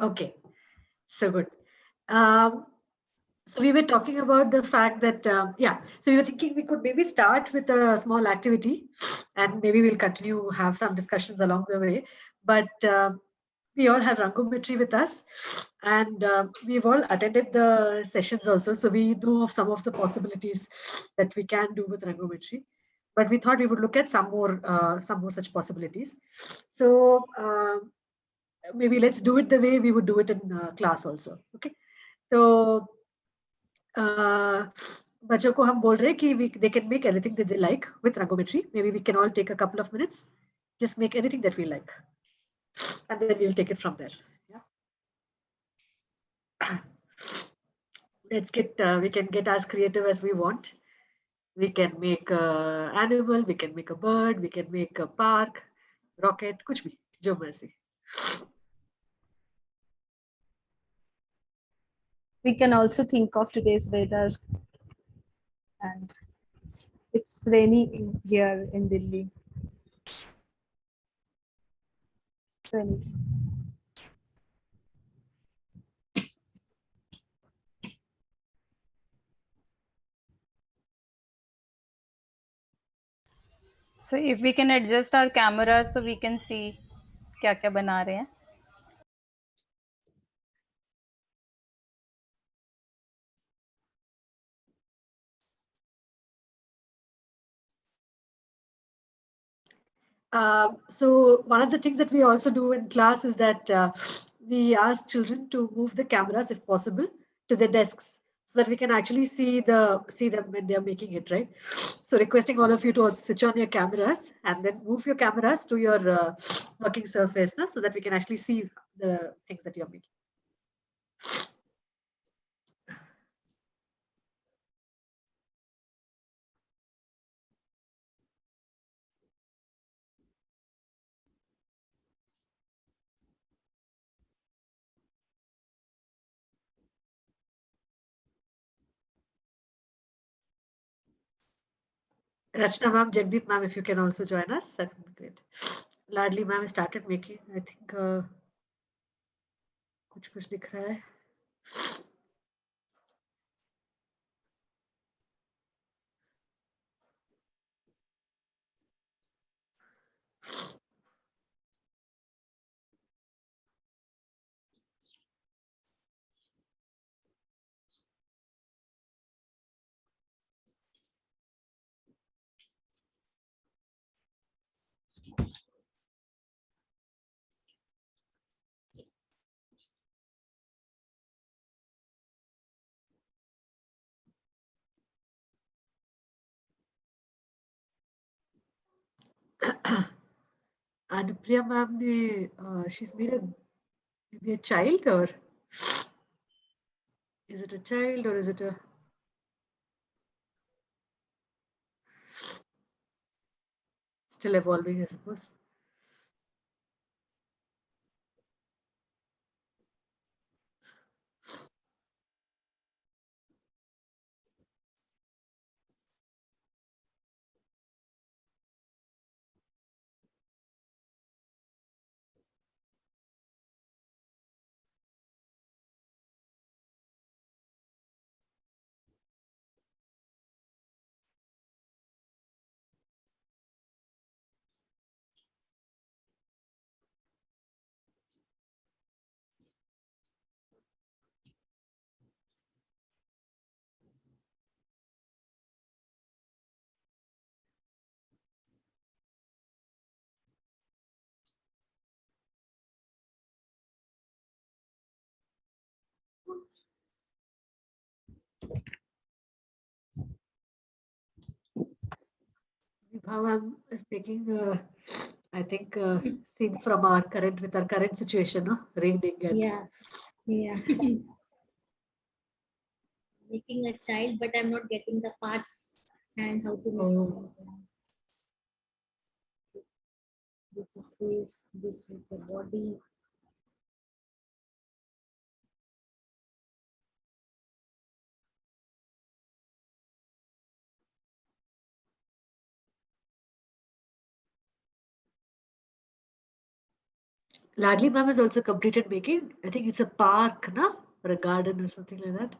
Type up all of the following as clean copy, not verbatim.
Okay, so good. Um, so we were talking about the fact that, so we were thinking we could maybe start with a small activity and maybe we'll continue, have some discussions along the way. But we all have Rangometry with us and we've all attended the sessions also. So we know of some of the possibilities that we can do with Rangometry. But we thought we would look at some more such possibilities. So maybe let's do it the way we would do it in class also. Okay. So बच्चों को हम बोल रहे हैं कि they can make anything that they like with Rangometry. Maybe we can all take a couple of minutes, just make anything that we like, and then we'll take it from there. Yeah. Let's get we can get as creative as we want. We can make a animal, we can make a bird, we can make a park, rocket, कुछ भी जो मर्जी. We can also think of today's weather, and it's rainy here in Delhi. It's rainy. So if we can adjust our cameras so we can see क्या क्या बना रहे हैं. So one of the things that we also do in class is that we ask children to move the cameras, if possible, to their desks so that we can actually see them when they are making it, right? So requesting all of you to also switch on your cameras and then move your cameras to your working surface, so that we can actually see the things that you're making. Rachna ma'am, Jagdeep ma'am, if you can also join us, that would be great. Ladli ma'am started making, I think, कुछ दिख रहा है. Anupriya ma'am ne, she's made maybe a child, or is it a child, or is it a still evolving, I suppose. Vibha ma'am is making, I think, scene from our current situation, no? Raining and Yeah. Making a child, but I'm not getting the parts and how to make oh, this is face, this is the body. Ladli ma'am has also completed making. I think it's a park, na, or a garden or something like that.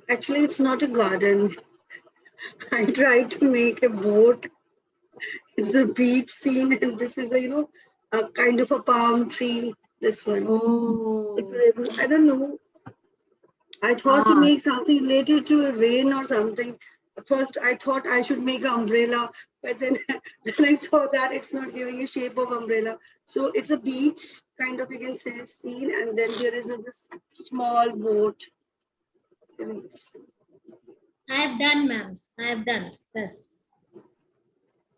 Actually, it's not a garden. I tried to make a boat. It's a beach scene, and this is a kind of a palm tree. This one. Oh, I don't know. I thought to ah, make something related to a rain or something. First, I thought I should make an umbrella, but then, then I saw that it's not giving a shape of umbrella. So it's a beach, kind of, you can say, scene, and then there is this small boat. I have done, ma'am. I have done. Yes.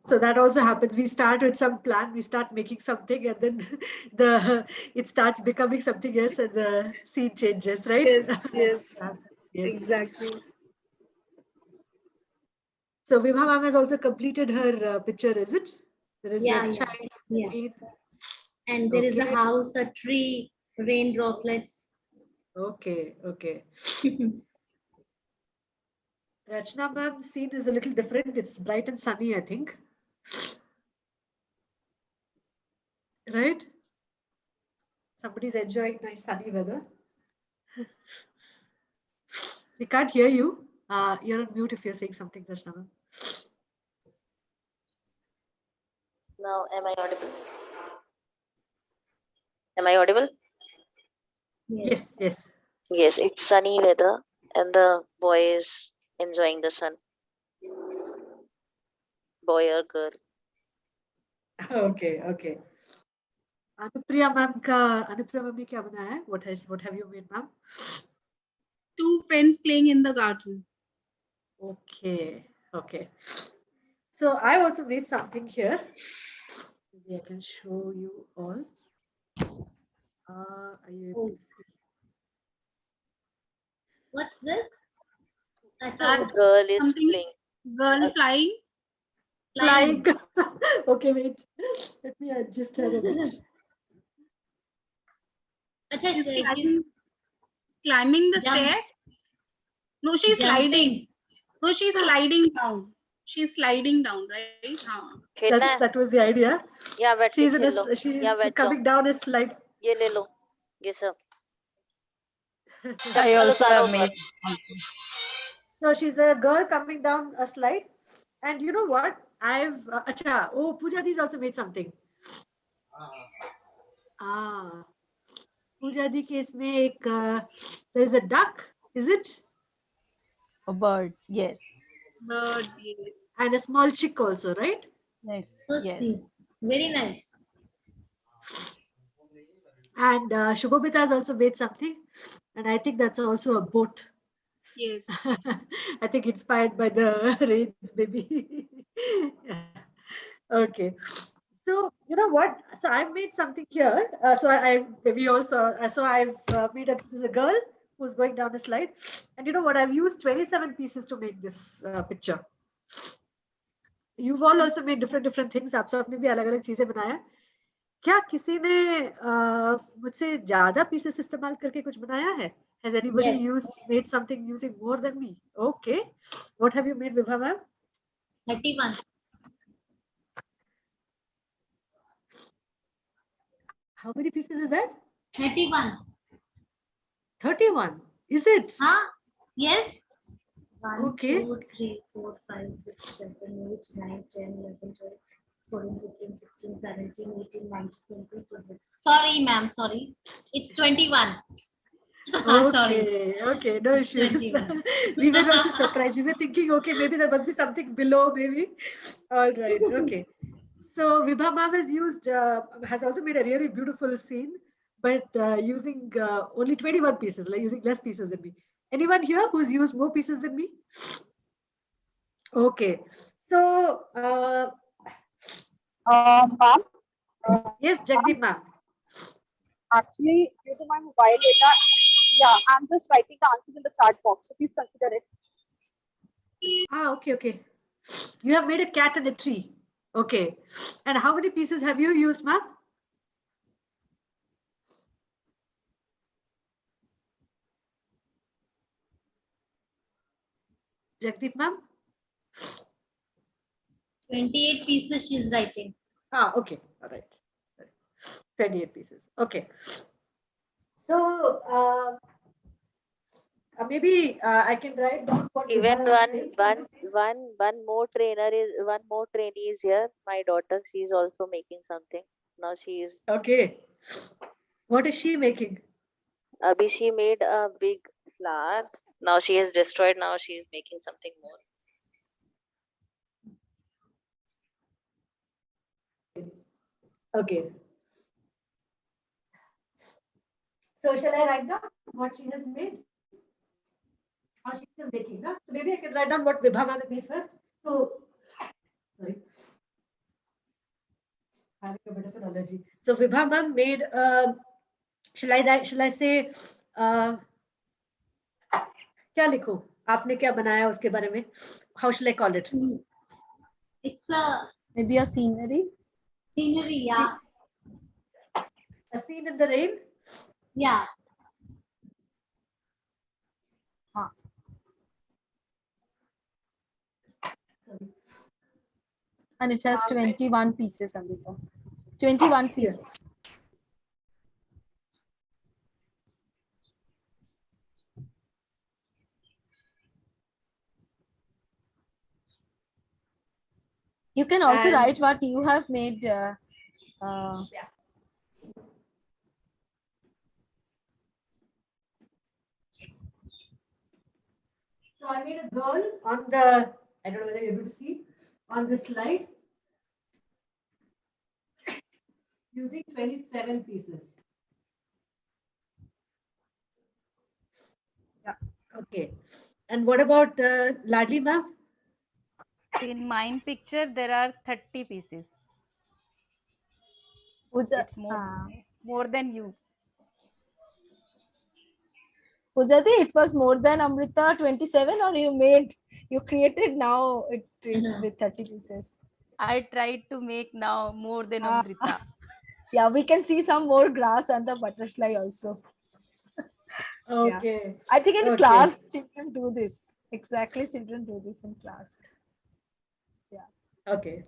so that also happens. We start with some plan, we start making something, and then the it starts becoming something else, and the scene changes, right? Yes, yes, Yes. exactly. So Vibha ma'am has also completed her picture, is it? There is Yeah, a yeah, child. yeah. in- And there is a Okay. house, a tree, rain droplets. Okay, okay. Rachna ma'am's scene is a little different. It's bright and sunny, I think. Right? Somebody's enjoying nice sunny weather. We can't hear you. You're on mute if you're saying something, Rachna ma'am. Now, am I audible? Am I audible? Yes, yes. Yes, it's sunny weather and the boy is enjoying the sun. Boy or girl. Okay, okay. Anupriya ma'am का Anupriya ma'am ने क्या बनाया है? What have you made, ma'am? Two friends playing in the garden. Okay, okay. So I also made something here. Maybe I can show you all. Are you able to see? What's this? That Acha, Girl is something playing. girl flying. Flying. Okay, wait. Let me adjust her a bit. Acha, She's she's climbing the jump- stairs. No, she's sliding. jumping. No, she's sliding down. She's sliding down, right? हाँ. खेलना है? That was the idea. यहाँ बैठ के She's in खेल लो. she's यहाँ बैठ जाओ. coming down a slide. ये ले लो. ये सब. I चप्पल also उतारो have made मत. something. So she's a girl coming down a slide. And you know what? Acha, oh, Pooja Di's also made something. Ah, Pooja Di case में एक, there is a duck, is it? A bird. Yes. Bird, yes. And a small chick also, right? Nice. So Yes. sweet. Very nice. And Shubhabita has also made something. And I think that's also a boat. Yes. I think inspired by the rains, maybe. Yeah. Okay. So you know what? So I've made something here. So I we also so I've made there's a girl who's going down the slide, and you know what? I've used 27 pieces to make this picture. You've all also made different things. आप सबने भी अलग-अलग चीजें बनाया. क्या किसी ने मुझसे ज्यादा pieces इस्तेमाल करके कुछ बनाया है? Has anybody Yes. made something using more than me? Okay. What have you made, Vibha ma'am? 31. How many pieces is that? 31. 31. Is it? Huh? Yes. 1, Okay. 2, 3, 4, 5, 6, 7, 8, 9, 10, 11, 12, 14, 15, 16, 17, 18, 19, 20, 21. Sorry, ma'am. Sorry. It's 21. Sorry. Okay, no It's issues. 21. We were also surprised. We were thinking, okay, maybe there must be something below, maybe. All right, okay. So Vibha ma'am has also made a really beautiful scene, but using only 21 pieces, like using less pieces than me. Anyone here who's used more pieces than me? Okay. So, Ma'am, yes, Jagdeep ma'am. actually, due to my mobile data, yeah, I'm just writing the answers in the chat box, so please consider it. Okay, okay. You have made a cat and a tree. Okay. And how many pieces have you used, ma'am? Jagdeep ma'am? 28 pieces she's writing. Ah, okay. All right. 28 pieces. Okay. So maybe I can write down what Even Vibha is saying. one more trainee is here. My daughter, she's also making something. Now she is. Okay. What is she making? Abhi, she made a big flower. Now she has destroyed. Now she is making something more. Okay. So shall I write down what she has made? Or she's still making, no? So maybe I can write down what Vibha ma'am has made first. So, sorry. Having a bit of an allergy. So Vibha ma'am made, shall I say, क्या लिखूं? आपने क्या बनाया उसके बारे में? How shall I call it? It's a Maybe a scenery. scenery, yeah. A scene in the rain? Yeah. And it has 21 pieces, Amrita. 21 pieces. You can also And- write what you have made. Yeah. So I made a girl on the, I don't know whether you're able to see, on the slide using 27 pieces. Yeah. Okay. And what about Ladli ma'am? In mine picture, there are 30 pieces. It's more than you. Pujati, it was more than Amrita 27, or you created now it is with 30 pieces. I tried to make now more than Amrita. Yeah, we can see some more grass and the butterfly also. Okay. Yeah. I think in class, children do this. Exactly, children do this in class. Yeah. Okay.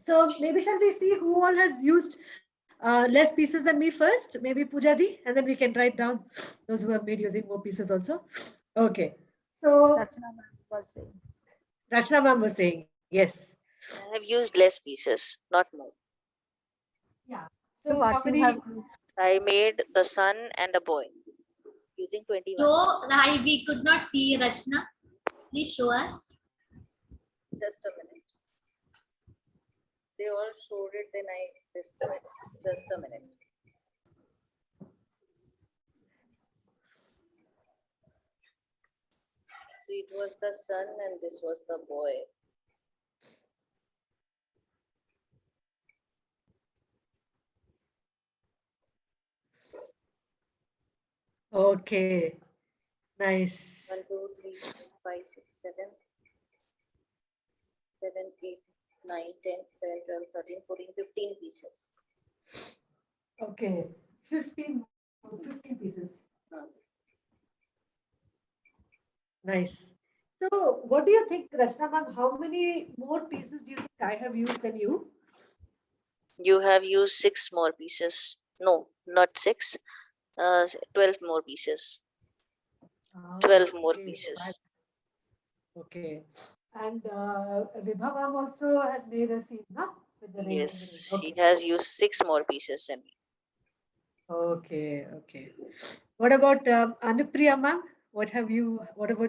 So maybe shall we see who all has used less pieces than me first? Maybe Pujadi, and then we can write down those who have made using more pieces also. Okay. So Rachna ma'am was saying. Rachna ma'am was saying, yes. I have used less pieces, not more. Yeah. So what you have? I made the sun and a boy using 21. So, we could not see Rachna. Please show us. Just a minute. They all showed it, then I destroyed. Just a minute. So it was the sun and this was the boy. Okay. Nice. 1, 2, 3, 4, 5, 6, 7, 7, 8, 9, 10, 11, 12, 13, 14, 15 pieces. Okay. 15 pieces. Nice. So what do you think, Rachna ma'am? How many more pieces do you think I have used than you? You have used 6 more pieces. No, not 6. 12 more pieces. 12 more pieces. Okay. And Vibha ma'am also has made a scene, no? With the rain. Yes, Okay. she has used 6 more pieces than me. Okay, okay. What about Anupriya ma'am? What about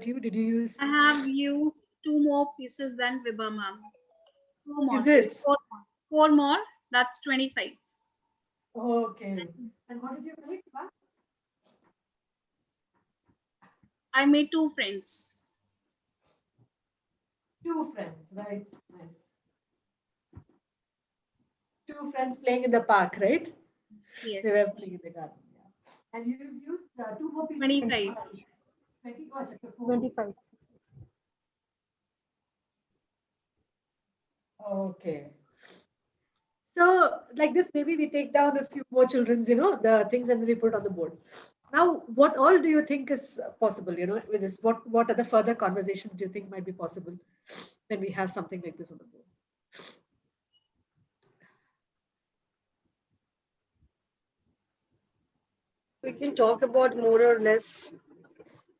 you? Did you use? I have used 2 more pieces than Vibha ma'am. 2 more. Is it? 4 more. That's 25. Okay. And what did you make, ma'am? I made 2 friends. 2 friends, right? Nice. 2 friends playing in the park, right? Yes. They were playing in the garden. Yeah. And you used 2 more pieces. 25. 25 pieces. Okay. So like this, maybe we take down a few more children's, the things and then we put on the board. Now, what all do you think is possible, with this? What are the further conversations do you think might be possible? when we have something like this on the board. We can talk about more or less,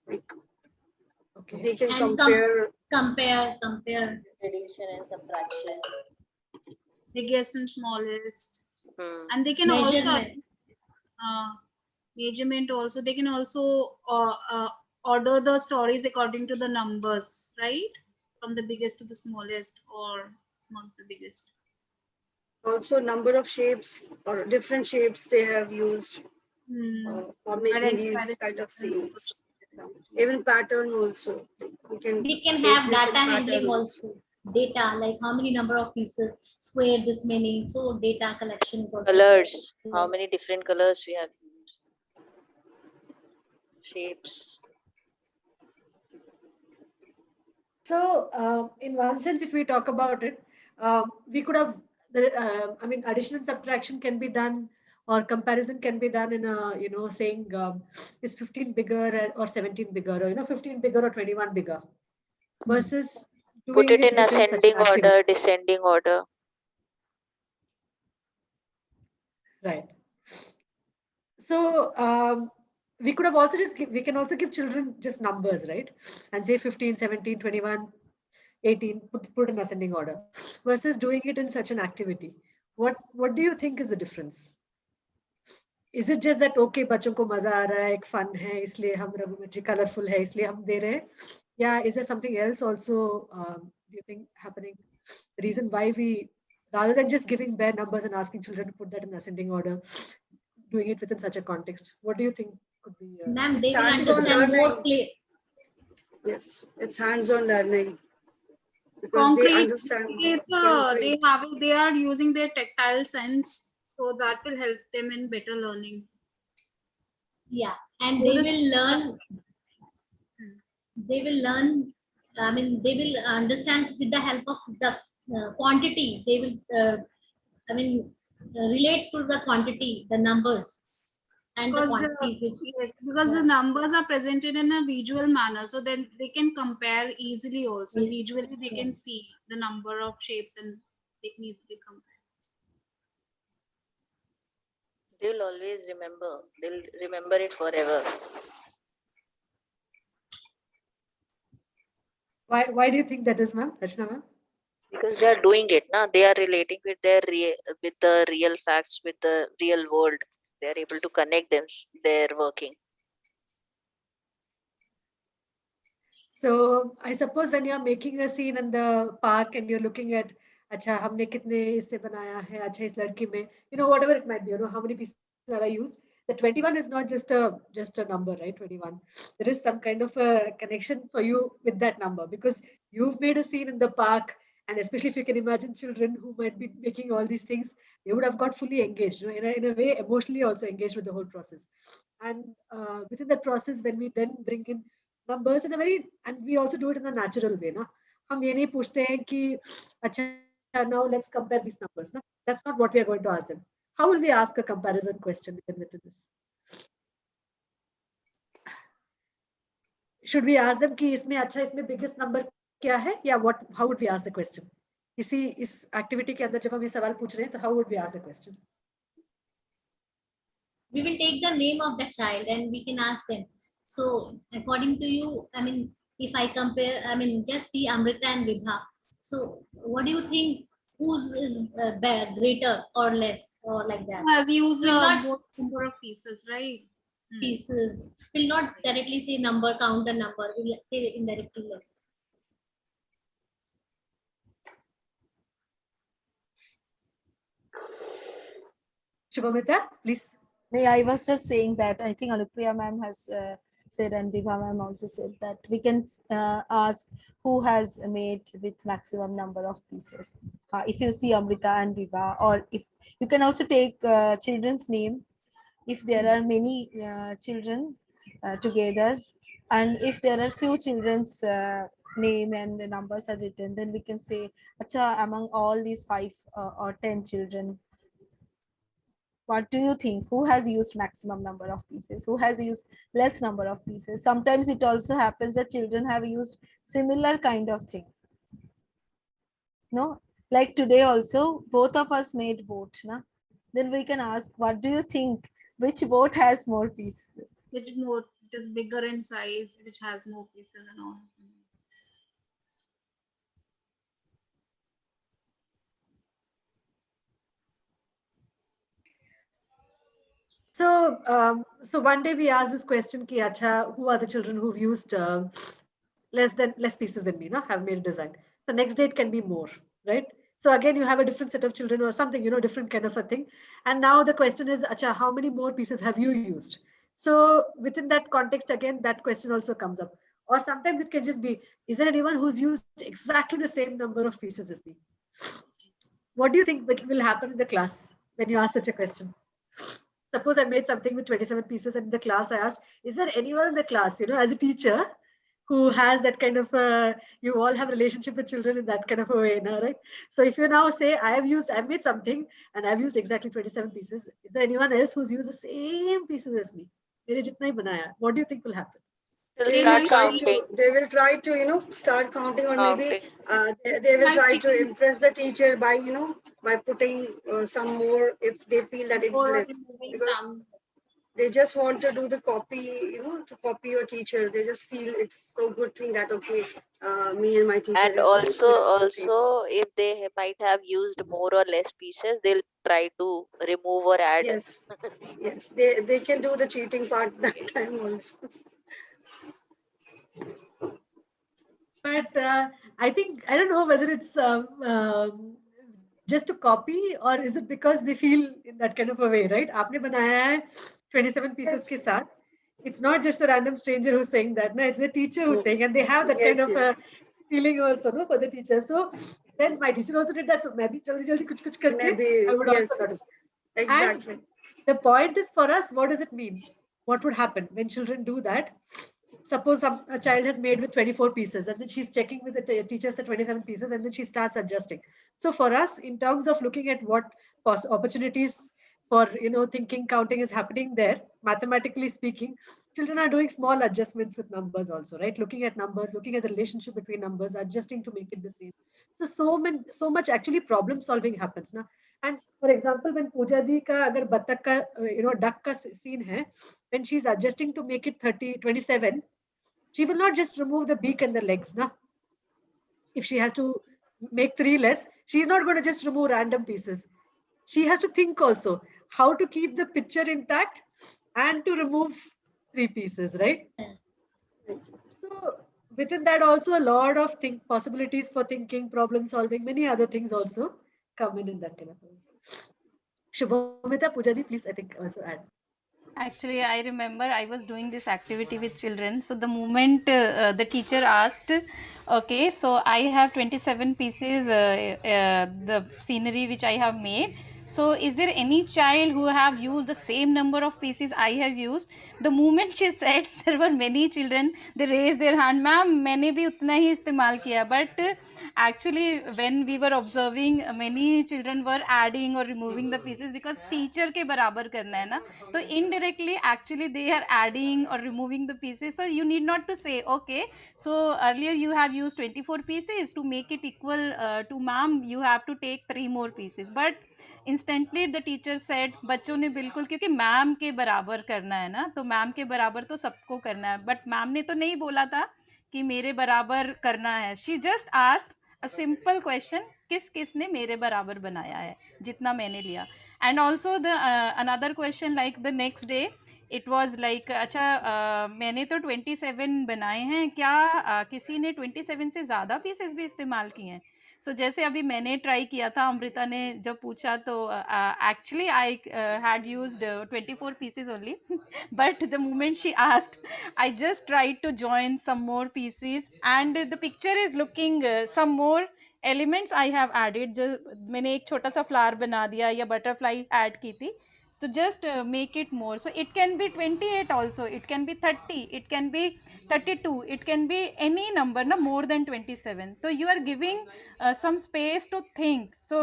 like, Okay. they can And compare. compare. Addition and subtraction. Biggest and smallest. Hmm. And they can also Measurement. measurement also. They can also order the stories according to the numbers, right? From the biggest to the smallest, or smallest to the biggest. Also, number of shapes or different shapes they have used for making Identify these the kind of different scenes. Even pattern also. We can We make have this in data handling pattern also. Data, like how many number of pieces, square this many. So data collection is also. Colors. How many different colors we have used? Shapes. So, in one sense, if we talk about it, we could have, I mean, addition and subtraction can be done, or comparison can be done in a, saying is 15 bigger or 17 bigger, or 15 bigger or 21 bigger, versus Put doing it it in within such an ascending order, activity. descending order. Right. So, we could have also we can also give children just numbers, right? And say 15, 17, 21, 18, put in ascending order, versus doing it in such an activity. What do you think is the difference? Is it just that okay, बच्चों को मजा आ रहा है, एक fun है, इसलिए हम rubbermetry colorful है, इसलिए हम दे रहे हैं? Yeah, is there something else also? Do you think happening? The reason why we, rather than just giving bare numbers and asking children to put that in ascending order, doing it within such a context, what do you think could be? Ma'am, they will hands-on understand more learning. clear. Yes, it's hands-on learning. Because they Concrete, understand they are using their tactile sense, so that will help them in better learning. Yeah, and So they this- will learn. They will learn. I mean, they will understand with the help of the quantity. They will. Relate to the quantity, the numbers, and because the quantity. the numbers are presented in a visual manner, so then they can compare easily also. Yes. Visually they can see the number of shapes and they can easily compare. They will always remember. They'll remember it forever. Why do you think that is, ma'am? Rachna, ma'am? Because they are doing it, na? They are relating with their with the real facts, with the real world. They are able to connect them. Their working. So I suppose when you're making a scene in the park and you're looking at, अच्छा हमने कितने इससे बनाया है, अच्छा इस लड़की में, whatever it might be, how many pieces have I used? The 21 is not just a number, right? 21. There is some kind of a connection for you with that number because you've made a scene in the park, and especially if you can imagine children who might be making all these things, they would have got fully engaged, in a way emotionally also engaged with the whole process. And within that process, when we then bring in numbers in a very, and we also do it in a natural way, na? हम ये नहीं पूछते हैं कि अच्छा now let's compare these numbers, na? That's not what we are going to ask them. How will we ask a comparison question within this? Should we ask them कि इसमें अच्छा इसमें biggest number क्या है, या how would we ask the question? इस activity के अंदर जब हम ये सवाल पूछ रहे हैं, तो how would we ask the question? We will take the name of the child and we can ask them. So according to you, I mean, if I compare, I mean, just see Amrita and Vibha. So what do you think? Whose is greater or less, or like that? Has used Will not- more number of pieces, right? Pieces. Will not directly say number, count the number. We will say indirectly. Like. Shubhamita, please. Yeah, I was just saying that I think Anupriya ma'am has said, and Vibha ma'am also said that we can ask who has made with maximum number of pieces. If you see Amrita and Vibha, or if you can also take children's name, if there are many children together, and if there are few children's name and the numbers are written, then we can say, Acha, among all these 5 or 10 children, what do you think? Who has used maximum number of pieces? Who has used less number of pieces? Sometimes it also happens that children have used similar kind of thing. No, like today also, both of us made boat. Na? Then we can ask, what do you think? Which boat has more pieces? Which more is bigger in size, which has more pieces and all. So one day we asked this question, ki, acha, who are the children who've used less pieces than me, no? Have made a design. The next day it can be more, right? So again, you have a different set of children or something, different kind of a thing. And now the question is, acha, how many more pieces have you used? So within that context, again, that question also comes up. Or sometimes it can just be, is there anyone who's used exactly the same number of pieces as me? What do you think will happen in the class when you ask such a question? Suppose I made something with 27 pieces, and in the class I asked, is there anyone in the class, as a teacher, who has that kind of you all have relationship with children in that kind of a way now, right? So if you now say, I've made something and I've used exactly 27 pieces, is there anyone else who's used the same pieces as me? मैंने जितना ही बनाया, what do you think will happen? They'll They start will try counting. to. They will try to, start counting, or maybe Counting. they will By try to taking impress the teacher by, by putting some more if they feel that it's more or less, removing because some. they just want to do the copy, to copy your teacher. They just feel it's so good thing that okay, me and my teacher And is the same. also, if they might have used more or less pieces, they'll try to remove or add. Yes, yes, they can do the cheating part that time also. But I think, I don't know whether it's just to copy, or is it because they feel in that kind of a way, right? आपने बनाया है 27 pieces के साथ. It's not just a random stranger who's saying that. No, it's the teacher who's saying, and they have that kind Yes, of yes. a feeling also, no, for the teacher. So then my teacher also did that. So maybe jaldi jaldi kuch करके Maybe, I would yes, also notice. exactly. And the point is, for us, what does it mean? What would happen when children do that? Suppose a child has made with 24 pieces, and then she's checking with the teachers the 27 pieces, and then she starts adjusting. So for us, in terms of looking at what opportunities for thinking, counting is happening there, mathematically speaking, children are doing small adjustments with numbers also, right? Looking at numbers, looking at the relationship between numbers, adjusting to make it the same. So much actually problem solving happens now. And for example, when Pooja di ka agar batak ka duck ka scene hai, when she's adjusting to make it 27, she will not just remove the beak and the legs. Na? If she has to make three less, she's not going to just remove random pieces. She has to think also how to keep the picture intact and to remove three pieces, right? So within that also a lot of possibilities for thinking, problem solving, many other things also come in that kind of way. Shubhamita, Pujadi, please, I think also add. Actually, I remember I was doing this activity with children. So the moment the teacher asked, okay, so I have 27 pieces, the scenery which I have made. So is there any child who have used the same number of pieces I have used? The moment she said, there were many children, they raised their hand, ma'am, मैंने भी उतना ही इस्तेमाल किया. But actually, when we were observing, many children were adding or removing the pieces because teacher के बराबर करना है ना. So indirectly, actually, they are adding or removing the pieces. So you need not to say, okay, so earlier you have used 24 pieces to make it equal to ma'am, you have to take 3 more pieces. But instantly the teacher said बच्चों ने बिल्कुल, क्योंकि ma'am के बराबर करना है ना, तो मैम के बराबर तो सबको करना है, बट मैम ने तो नहीं बोला था कि मेरे बराबर करना है. She just asked a simple question, किस किस ने मेरे बराबर बनाया है जितना मैंने लिया. And also the another question like the next day it was like, अच्छा मैंने तो 27 बनाए हैं, क्या किसी ने 27 से ज़्यादा पीसेस भी इस्तेमाल किए हैं. सो जैसे अभी मैंने ट्राई किया था, अमृता ने जब पूछा तो actually I had used 24 pieces only. But the moment she asked, I just tried to join some more pieces and the picture is looking some more elements I have added. जो मैंने एक छोटा सा फ्लावर बना दिया या butterfly add की थी, तो just make it more. So it can be 28 also, it can be 30, it can be 32, it can be any number, na, more than 27. So you are giving some space to think. So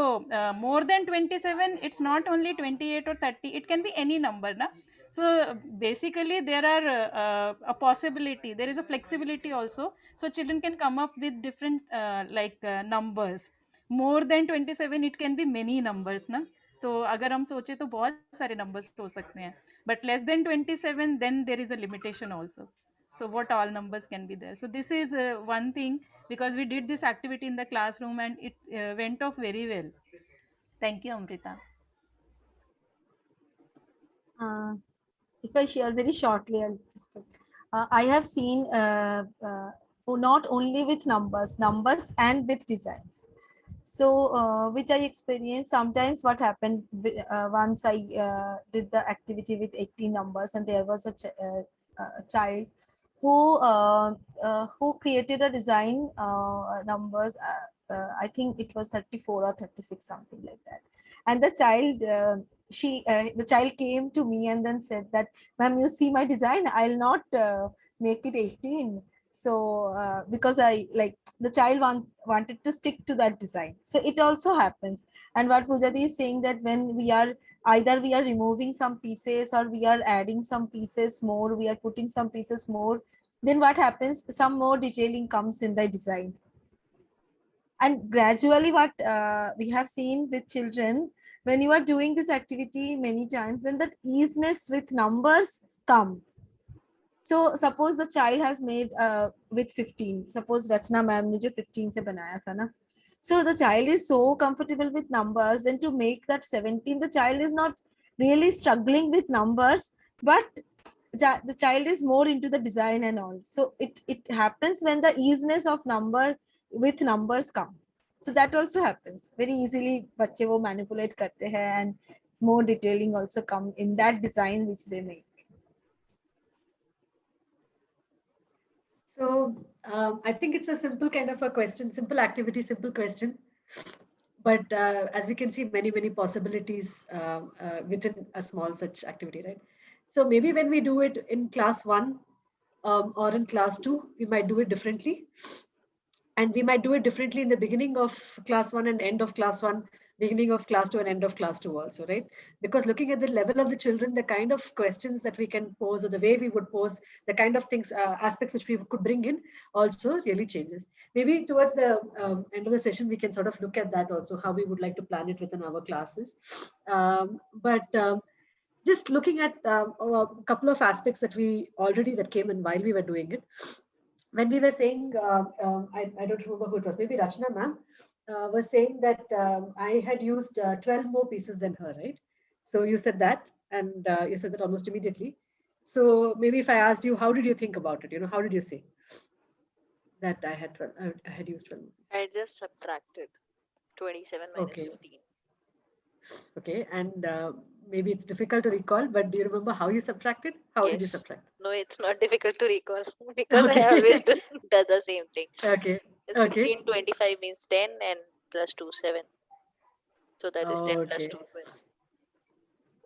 more than 27, it's not only 28 or 30, it can be any number, na. So basically there are a possibility, there is a flexibility also, so children can come up with different numbers. more than 27 it can be many numbers ना, तो अगर हम सोचे तो बहुत सारे numbers हो सकते हैं, but less than 27 then there is a limitation also. So what all numbers can be there? So this is one thing, because we did this activity in the classroom and it went off very well. Thank you, Amrita. If I share very shortly, I have seen not only with numbers and with designs. So which I experienced sometimes. What happened once I did the activity with 18 numbers, and there was a child who created a design numbers. I think it was 34 or 36, something like that. And the child, the child came to me and then said that, "Ma'am, you see my design. I'll not make it 18." So because I like the child wanted to stick to that design. So it also happens. And what Pujati is saying, that when we are either we are removing some pieces or we are adding some pieces more, we are putting some pieces more, then what happens? Some more detailing comes in the design. And gradually what we have seen with children, when you are doing this activity many times, then that easiness with numbers come. So suppose the child has made with 15, suppose Rachna ma'am ne jo 15 se banaya tha na, so the child is so comfortable with numbers, and to make that 17, the child is not really struggling with numbers, but the child is more into the design and all. So it happens when the easiness of number with numbers come. So that also happens very easily. Bacche wo manipulate karte hai, and more detailing also come in that design which they make. So I think it's a simple kind of a question, simple activity, simple question. But as we can see, many possibilities within a small such activity, right? So maybe when we do it in class 1 or in class 2, we might do it differently. And we might do it differently in the beginning of class 1 and end of class 1, beginning of class 2 and end of class 2 also, right? Because looking at the level of the children, the kind of questions that we can pose or the way we would pose, the kind of things, aspects which we could bring in also really changes. Maybe towards the end of the session, we can sort of look at that also, how we would like to plan it within our classes. Just looking at a couple of aspects that that came in while we were doing it. When we were saying, I don't remember who it was, maybe Rachna ma'am was saying that I had used 12 more pieces than her, right? So you said that, and you said that almost immediately. So maybe if I asked you, how did you think about it? How did you say that I had 12, I had used 12 more pieces? I just subtracted 27 minus 15. Okay, and maybe it's difficult to recall, but do you remember how you subtracted? How did you subtract? No, it's not difficult to recall because I always do the same thing. Okay. It's 15, 25 means 10 and plus 2, 7. So that is 10 plus 2, 12.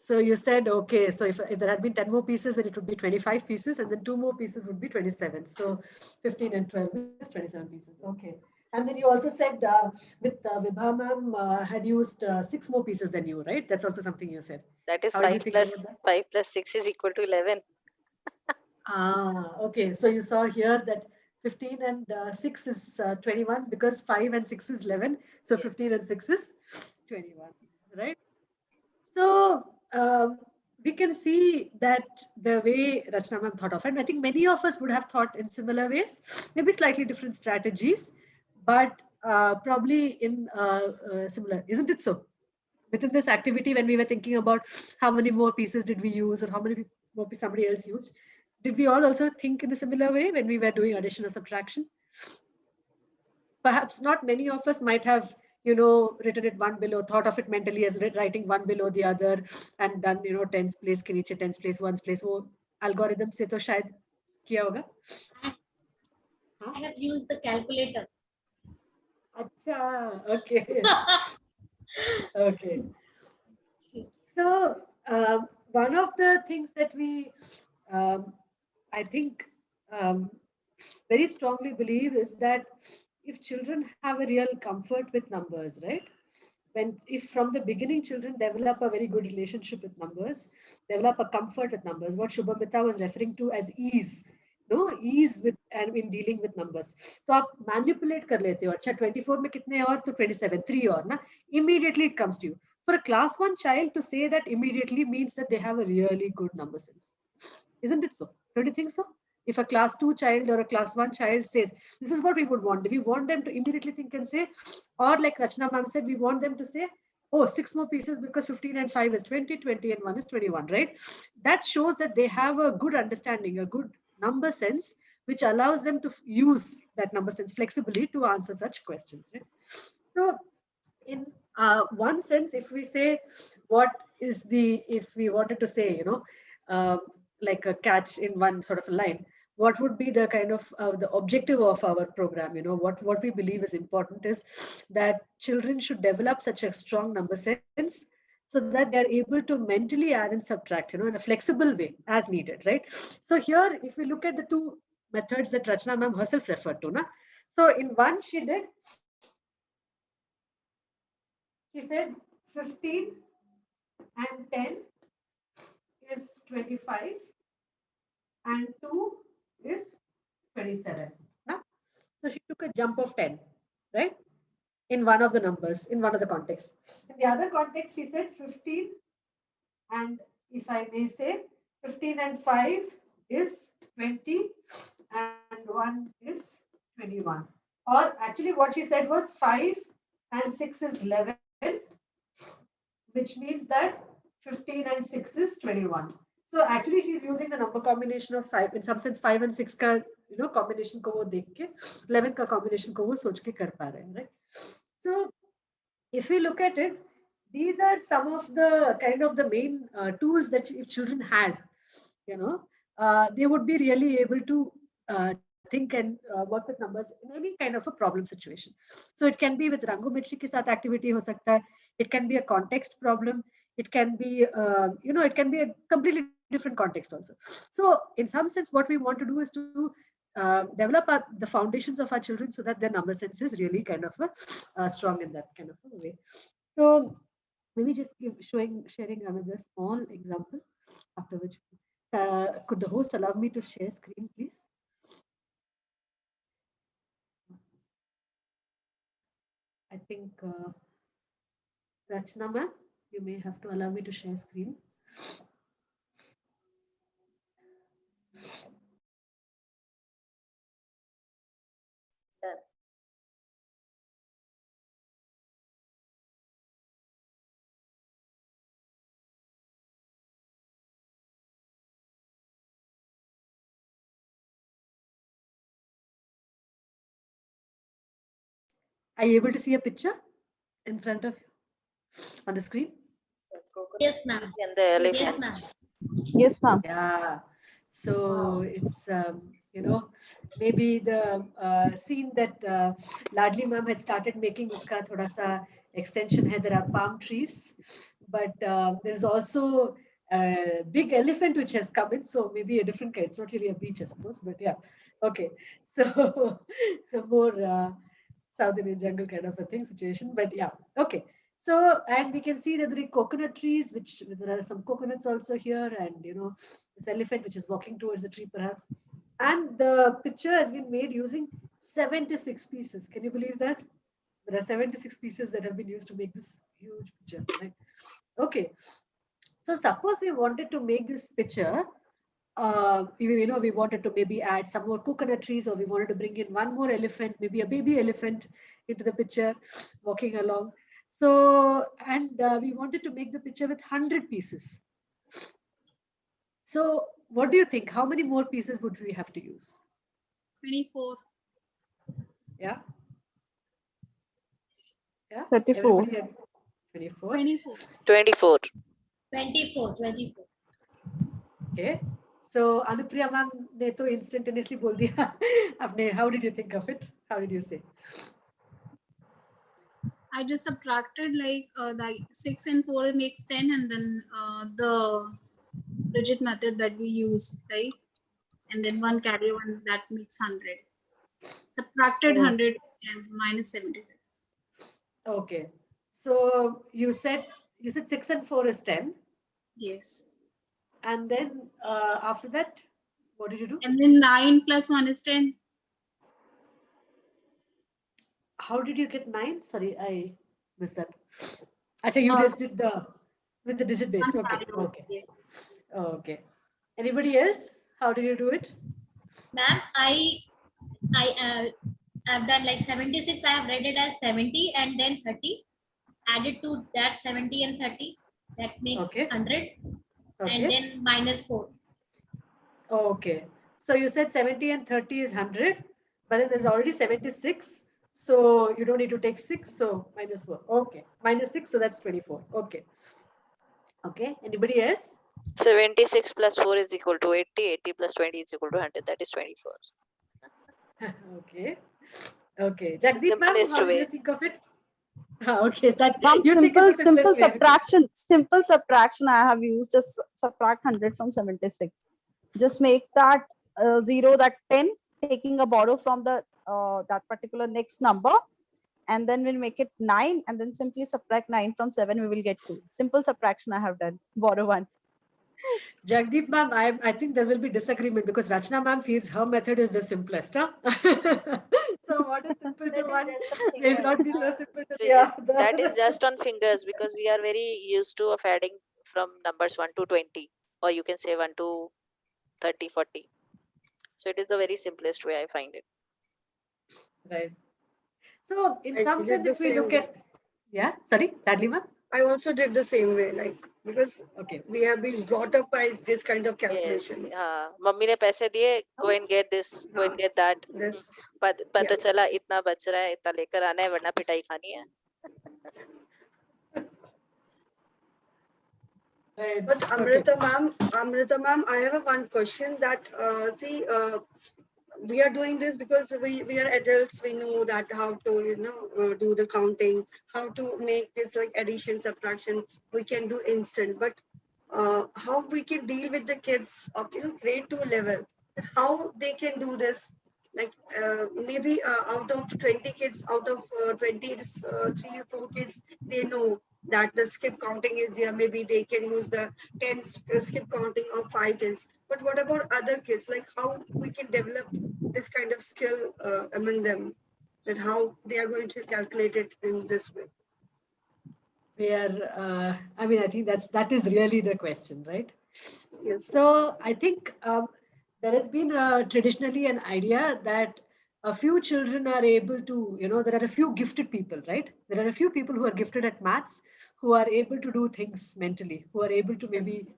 So you said, okay, so if there had been 10 more pieces, then it would be 25 pieces, and then 2 more pieces would be 27. So 15 and 12 is 27 pieces. Okay. And then you also said with Vibha ma'am had used 6 more pieces than you, right? That's also something you said. That is 5 plus 6 is equal to 11. Okay. So you saw here that 15 and 6 is 21 because 5 and 6 is 11. So 15 and 6 is 21, right? So we can see that the way Rachna ma'am thought of it, and I think many of us would have thought in similar ways, maybe slightly different strategies, but probably in similar, isn't it so? Within this activity, when we were thinking about how many more pieces did we use or how many more pieces somebody else used, did we all also think in a similar way when we were doing addition or subtraction? Perhaps not many of us might have written it one below, thought of it mentally as writing one below the other and done tens place ke niche tens place ones place wo algorithm se to shayad kiya hoga. I have used the calculator. Acha, okay. Okay. So one of the things that we I think very strongly believe is that if children have a real comfort with numbers, right? If from the beginning children develop a very good relationship with numbers, develop a comfort with numbers, what Shubhamita was referring to as ease, ease with and in dealing with numbers. तो आप manipulate कर लेते हो. अच्छा 24 में कितने और तो 27 3 और ना, immediately it comes to you. For a class 1 child to say that immediately means that they have a really good number sense. Isn't it so? Don't you think so? If a class 2 child or a class 1 child says, this is what we would want. We want them to immediately think and say, or like Rachna ma'am said, we want them to say, oh, 6 more pieces because 15 and 5 is 20, 20 and 1 is 21, right? That shows that they have a good understanding, a good number sense, which allows them to use that number sense flexibly to answer such questions, right? So in one sense, if we say what is the, if we wanted to say, like a catch in one sort of a line, what would be the kind of the objective of our program? What we believe is important is that children should develop such a strong number sense so that they're able to mentally add and subtract, in a flexible way as needed, right? So here, if we look at the two methods that Rachna ma'am herself referred to, so in one she did, she said 15 and 10 is 25 and 2 is 27. So she took a jump of 10, right? In one of the numbers, in one of the contexts. In the other context, she said 15 and, if I may say, 15 and 5 is 20 and 1 is 21. Or actually what she said was 5 and 6 is 11, which means that 15 and 6 is 21. So actually she's using the number combination of 5, in some sense 5 and 6 ka, combination ko wo dekh ke, 11 ka combination ko wo soch ke kar pa rahe hain, right? So if we look at it, these are some of the kind of the main tools that if children had, they would be really able to think and work with numbers in any kind of a problem situation. So it can be with Rango metry ke sath activity ho sakta hai. It can be a context problem. It can be, it can be a completely different context also. So in some sense, what we want to do is to develop the foundations of our children so that their number sense is really kind of strong in that kind of a way. So maybe just sharing another small example, after which could the host allow me to share screen, please? I think Rachna ma'am, you may have to allow me to share screen. Are you able to see a picture in front of you on the screen? Yes, ma'am. And the elephant. Yes, ma'am. Yes, ma'am. Yeah. So it's, maybe the scene that Ladli ma'am had started making, uska thoda sa extension hai. There are palm trees, but there's also a big elephant which has come in. So maybe a different kind. It's not really a beach, I suppose, but yeah. Okay. So more South Indian jungle kind of a thing situation, but yeah. Okay. So, and we can see that there are coconut trees, which there are some coconuts also here, and this elephant which is walking towards the tree perhaps. And the picture has been made using 76 pieces. Can you believe that? There are 76 pieces that have been used to make this huge picture, right? Okay. So suppose we wanted to make this picture, we wanted to maybe add some more coconut trees, or we wanted to bring in one more elephant, maybe a baby elephant into the picture walking along. So, and we wanted to make the picture with 100 pieces. So what do you think? How many more pieces would we have to use? 24. Yeah. Yeah. 34. 24. 24. 24. 24. Okay. So Anupriya ma'am ne to instantaneously bol diya. Apne, how did you think of it? How did you say? I just subtracted like 6 and 4 makes 10, and then the digit method that we use, right? And then one carry one that makes 100. Subtracted 100 and minus 76. Okay. So you said 6 and 4 is 10. Yes. And then after that, what did you do? And then 9 plus 1 is 10. how did you get 9? Sorry, I missed that. Actually, you just did the with the digit based. Okay, okay, Yes. okay. Anybody else? How did you do it? Ma'am, I've done like 76. I have read it as 70 and then 30. Added to that 70 and 30. That makes Okay. 100. Okay. And then minus 4. Okay. So you said 70 and 30 is 100, but then there's already 76. So you don't need to take 6. So minus 4. Okay. Minus 6. So that's 24. Okay. Okay. Anybody else? 76 plus 4 is equal to 80. 80 plus 20 is equal to 100. That is 24. Okay. Okay. Jagdeep ma'am, Simplest how did you way. think of it? Okay. That Ma'am, you think it's the simple simplest way. subtraction. Simple subtraction I have used, just subtract 100 from 76. Just make that 0, that 10, taking a borrow from the that particular next number, and then we'll make it 9, and then simply subtract 9 from 7, we will get 2. Simple subtraction I have done, borrow 1. Jagdeep ma'am, I think there will be disagreement because Rachna ma'am feels her method is the simplest. Huh? So what is simple to one may not be so simple to the other. That is just on fingers, because we are very used to of adding from numbers 1 to 20, or you can say 1 to 30, 40. So it is the very simplest way, I find it. Right. So in I some did sense, the if we same look way. at, yeah, sorry, Dadli ma'am? I also did the same way, like, because Okay. we have been brought up by this kind of Yes. calculations. Mummy ने पैसे दिए, go and get this, go and get that. This, पता चला इतना बच रहा है, इतना लेकर आना है, वरना पिटाई खानी है. Right. But Amrita ma'am, I have one question that, see, we are doing this because we are adults. We know that how to, do the counting, how to make this like addition, subtraction. We can do instant, but how we can deal with the kids of, grade 2 level, how they can do this, like maybe out of 20 kids, out of 20, 3 or 4 kids, they know that the skip counting is there. Maybe they can use the 10 skip counting or 5 tens. But what about other kids? Like how we can develop this kind of skill among them, that how they are going to calculate it in this way. I mean, I think that is really the question, right? Yes. So I think there has been traditionally an idea that a few children are able to, there are a few gifted people, right? There are a few people who are gifted at maths, who are able to do things mentally, who are able to maybe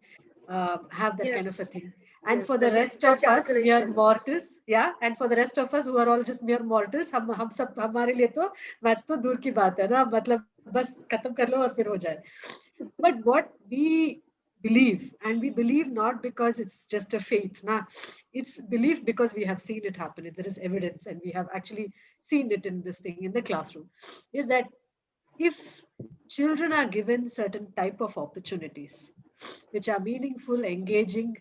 have that kind of a thing. And for the rest of us, mere mortals, yeah. And for the rest of us who are all just mere mortals, हम सब हमारे लिए तो maths तो दूर की बात है ना, मतलब बस खत्म कर लो और फिर हो जाए. But what we believe, and we believe not because it's just a faith, nah, it's belief because we have seen it happen. There is evidence, and we have actually seen it in this thing in the classroom. Is that if children are given certain type of opportunities, which are meaningful, engaging,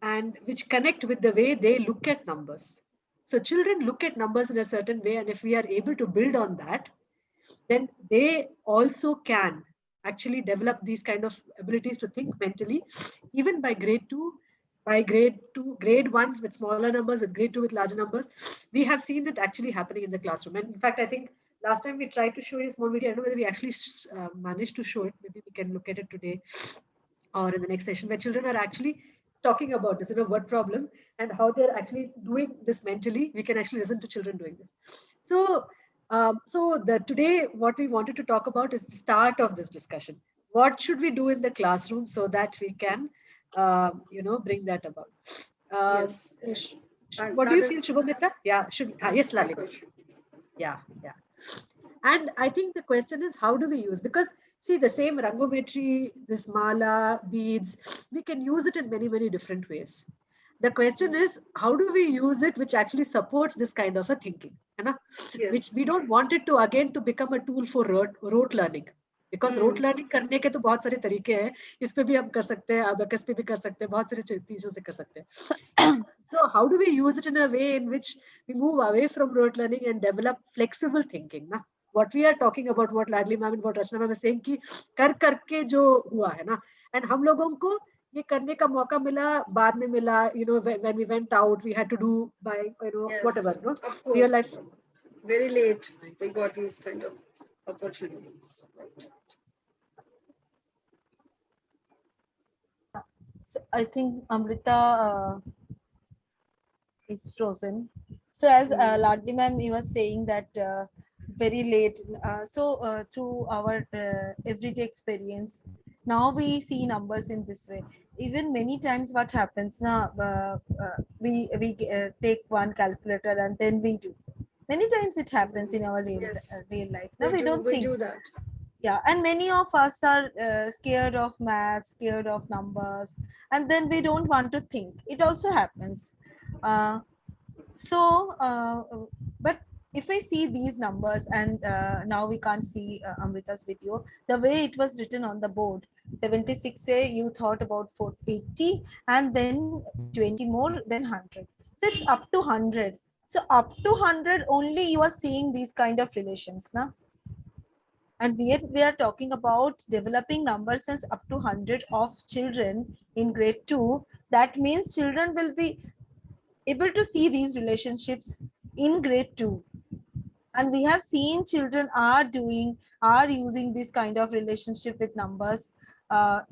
and which connect with the way they look at numbers. So children look at numbers in a certain way, and if we are able to build on that, then they also can actually develop these kind of abilities to think mentally, even by grade 2, grade 1 with smaller numbers, with grade 2 with larger numbers. We have seen it actually happening in the classroom. And in fact, I think last time we tried to show you a small video. I don't know whether we actually managed to show it. Maybe we can look at it today or in the next session, where children are actually talking about this, word problem, and how they're actually doing this mentally. We can actually listen to children doing this. So, today what we wanted to talk about is the start of this discussion. What should we do in the classroom so that we can, bring that about? Yes. What do you feel, Shubhamita? Yeah, yes, Lalit. Yeah. And I think the question is, how do we use? Because see, the same rangometry, this mala, beads, we can use it in many, many different ways. The question is, how do we use it which actually supports this kind of a thinking? Yes. Which we don't want it to again to become a tool for rote learning. Because rote learning करने के तो बहुत सारे तरीके हैं, इस पे भी हम कर सकते हैं, abacus पे भी कर सकते हैं, बहुत सारी चीजों से कर सकते हैं. So how do we use it in a way in which we move away from rote learning and develop flexible thinking? Na? What we are talking about, what Ladli ma'am and what Rachna ma'am is saying, कि कर करके जो हुआ है ना, and हम लोगों को ये करने का मौका मिला, बाद में मिला, when we went out, we had to do by, yes, whatever, of course. real life. very late we got these kind of opportunities. Right? So I think Amrita is frozen. So as Ladli ma'am, you were saying that very late. Through our everyday experience, now we see numbers in this way. Even many times, what happens now? We take one calculator and then we do. Many times it happens in our Yes, real life. Now we don't we think. do that. Yeah, and many of us are scared of maths, scared of numbers, and then we don't want to think. It also happens. Uh, so but if I see these numbers, and now we can't see Amrita's video, the way it was written on the board, 76a, you thought about 480, and then 20 more, then 100. So it's up to 100. So up to 100 only you are seeing these kind of relations now. And we are talking about developing number sense up to 100 of children in grade 2. That means children will be able to see these relationships in grade 2, and we have seen children are using this kind of relationship with numbers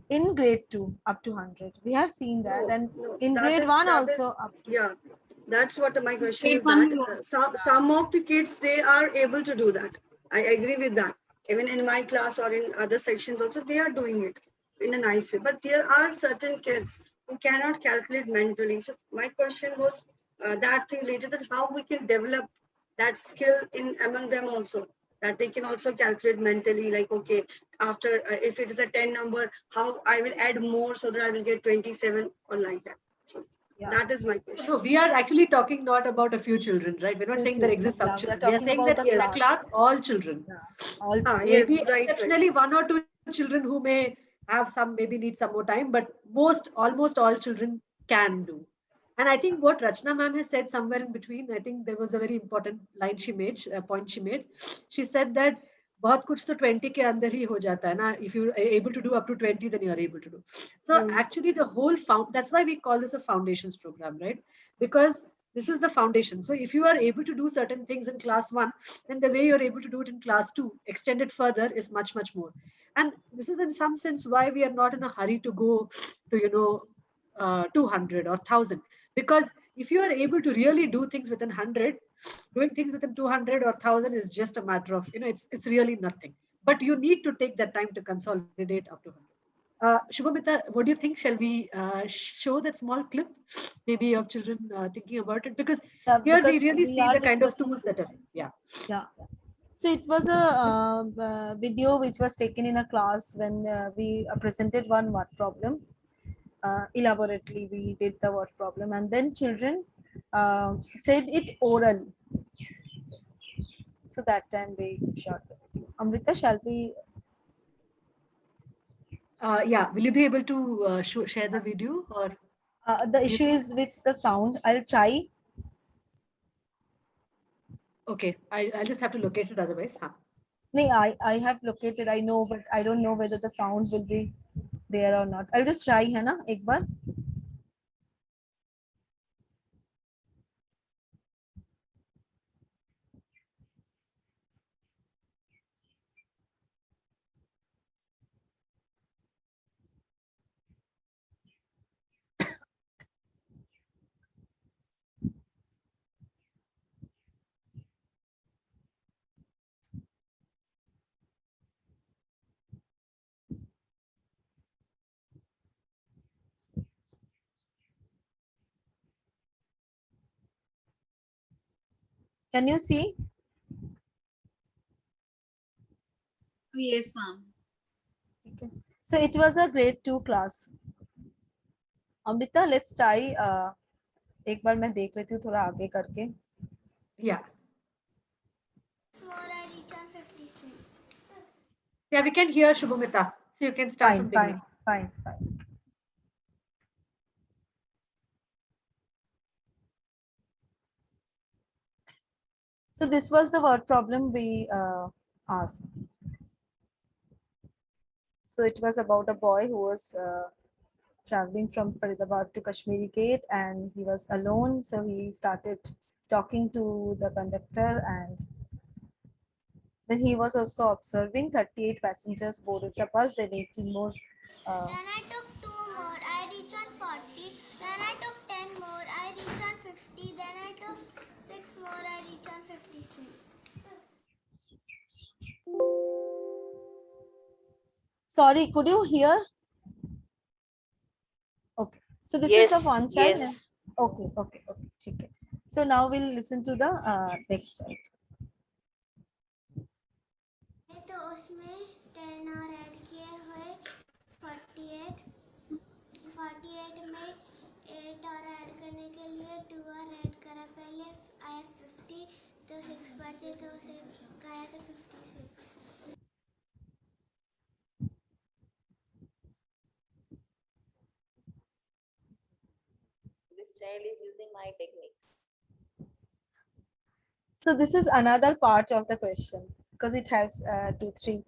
in grade 2 up to 100. We have seen that, and No, in grade 1 that also is, up to. yeah. That's what my question Grade is, one that will also. some of the kids, they are able to do that. I agree with that. Even in my class or in other sections also, they are doing it in a nice way. But there are certain kids who cannot calculate mentally. So my question was that thing related, that how we can develop that skill in among them also, that they can also calculate mentally, like, okay, after if it is a 10 number, how I will add more so that I will get 27 or like that. So Yeah. that is my question. So we are actually talking not about a few children, right? We're not Few saying there children, exists some yeah, we are children. We are talking saying about that the in the Yes. class, all children. all children. Yes, Maybe right. exceptionally one or two children who may have some, maybe need some more time, but almost all children can do. And I think what Rachna ma'am has said somewhere in between, I think there was a very important line she made, point she made. She said that बहुत कुछ तो 20 के अंदर ही हो जाता है ना. If you're able to do up to 20, then you are able to do. So actually the whole that's why we call this a foundations program, right? Because this is the foundation. So if you are able to do certain things in class 1, then the way you're able to do it in class 2, extended further, is much, much more. And this is in some sense why we are not in a hurry to go to, 200 or 1000. Because if you are able to really do things within 100, doing things within 200 or 1000 is just a matter of, it's really nothing. But you need to take that time to consolidate up to 100. Shubhamita, what do you think? Shall we show that small clip, maybe of children thinking about it? Because here we Because really we see are the kind of discussing tools that this. are, yeah. Yeah. So it was a video which was taken in a class when we presented one word problem. Elaborately, we did the word problem, and then children said it oral. So that time we shot the video. Amrita, shall we? Yeah, will you be able to share the video, or The you issue think? is with the sound. I'll try. Okay, I'll just have to locate it otherwise. Huh? No, I have located. I know, but I don't know whether the sound will be there or not. I'll just try, है ना, एक बार. Can you see? Yes, ma'am. Okay. So it was a grade 2 class. Amrita, let's try. एक बार मैं देख लेती हूँ थोड़ा आगे करके. Yeah. Yeah, we can hear Shubhamita. So you can start from beginning. Fine. So this was the word problem we asked. So it was about a boy who was traveling from Faridabad to Kashmiri Gate, and he was alone. So he started talking to the conductor, and Then he was also observing 38 passengers boarded the bus, then 18 more. Then I took 2 more, I reached on 40. Then I took 10 more, I reached on 50. Then I took 6 more, I reached on 56. Sorry, could you hear? Okay. So this is of one child. Yes. Okay. ठीक है. So now we'll listen to the next child. तो उसमें 10 और add किए हुए 48 में 8 और add करने के लिए 2 और ऐड करा पहले आया 50 तो 6 बचे तो उसे गया तो 56. This child is using my technique. So this is another part of the question because it has 2-3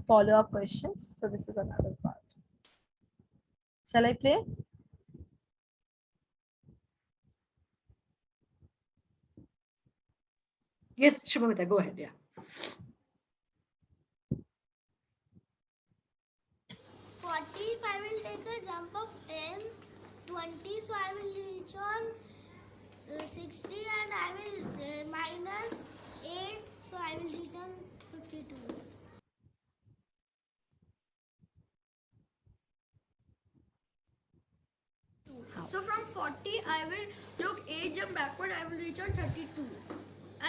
follow-up questions. So this is another part. Shall I play? Yes, Shubhamita, go ahead. Yeah. 40, if I will take a jump of 10, 20, so I will reach on 60 and I will minus 8, so I will reach on 52. So from 40, I will took 8 jump backward, I will reach on 32.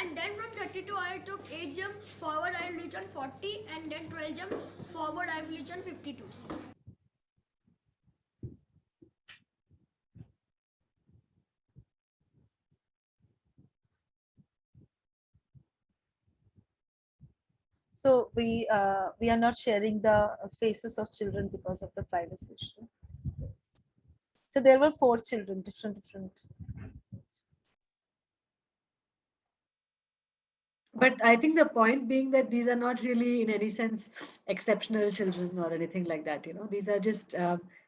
And then from 32, I took 8 jump forward, I will reach on 40. And then 12 jump forward, I will reach on 52. So we are not sharing the faces of children because of the privacy issue. So there were 4 children, different. But I think the point being that these are not really in any sense exceptional children or anything like that. These are just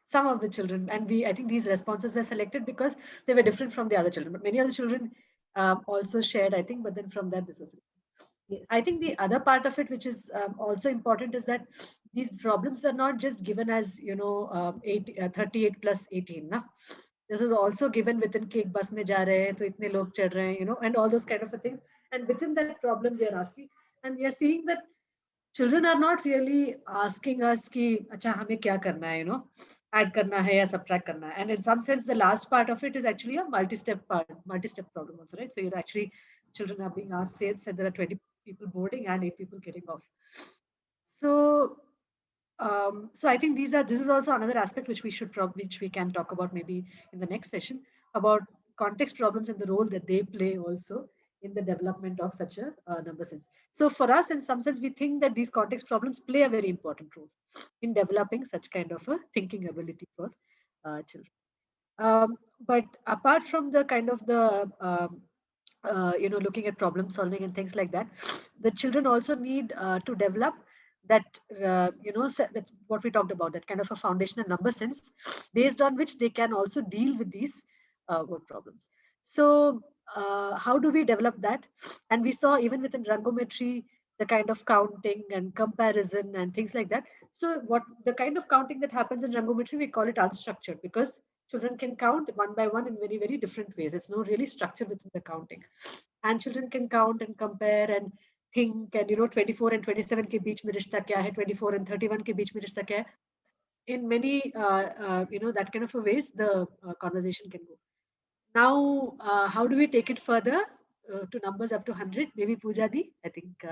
some of the children, and I think these responses were selected because they were different from the other children. But many of the children also shared, I think. But then from that, this was. Yes. I think the other part of it, which is also important, is that these problems were not just given as 38 plus 18. Na? This is also given within ke ek bus mein ja rahe hai, to itne log chad rahe hain, and all those kind of things. And within that problem, we are asking, and we are seeing that children are not really asking us ki, acha hame kya karna hai, add karna hai ya subtract karna hai. And in some sense, the last part of it is actually a multi-step problem also, right? So you're actually, children are being asked, said there are 20 people boarding and 8 people getting off. So I think this is also another aspect which we can talk about maybe in the next session, about context problems and the role that they play also in the development of such a number sense. So for us, in some sense, we think that these context problems play a very important role in developing such kind of a thinking ability for children. But apart from the kind of the looking at problem solving and things like that, the children also need to develop that that's what we talked about, that kind of a foundational number sense based on which they can also deal with these word problems. So how do we develop that? And we saw even within rangometry the kind of counting and comparison and things like that. So what the kind of counting that happens in rangometry, we call it unstructured, because children can count one by one in very, very different ways. It's no really structure within the counting. And children can count and compare and think, and 24 and 27 ke beech mein rishta kya hai, 24 and 31 ke beech mein rishta kya hai. In many that kind of a ways the conversation can go. Now how do we take it further to numbers up to 100? Maybe Pooja Di, I think.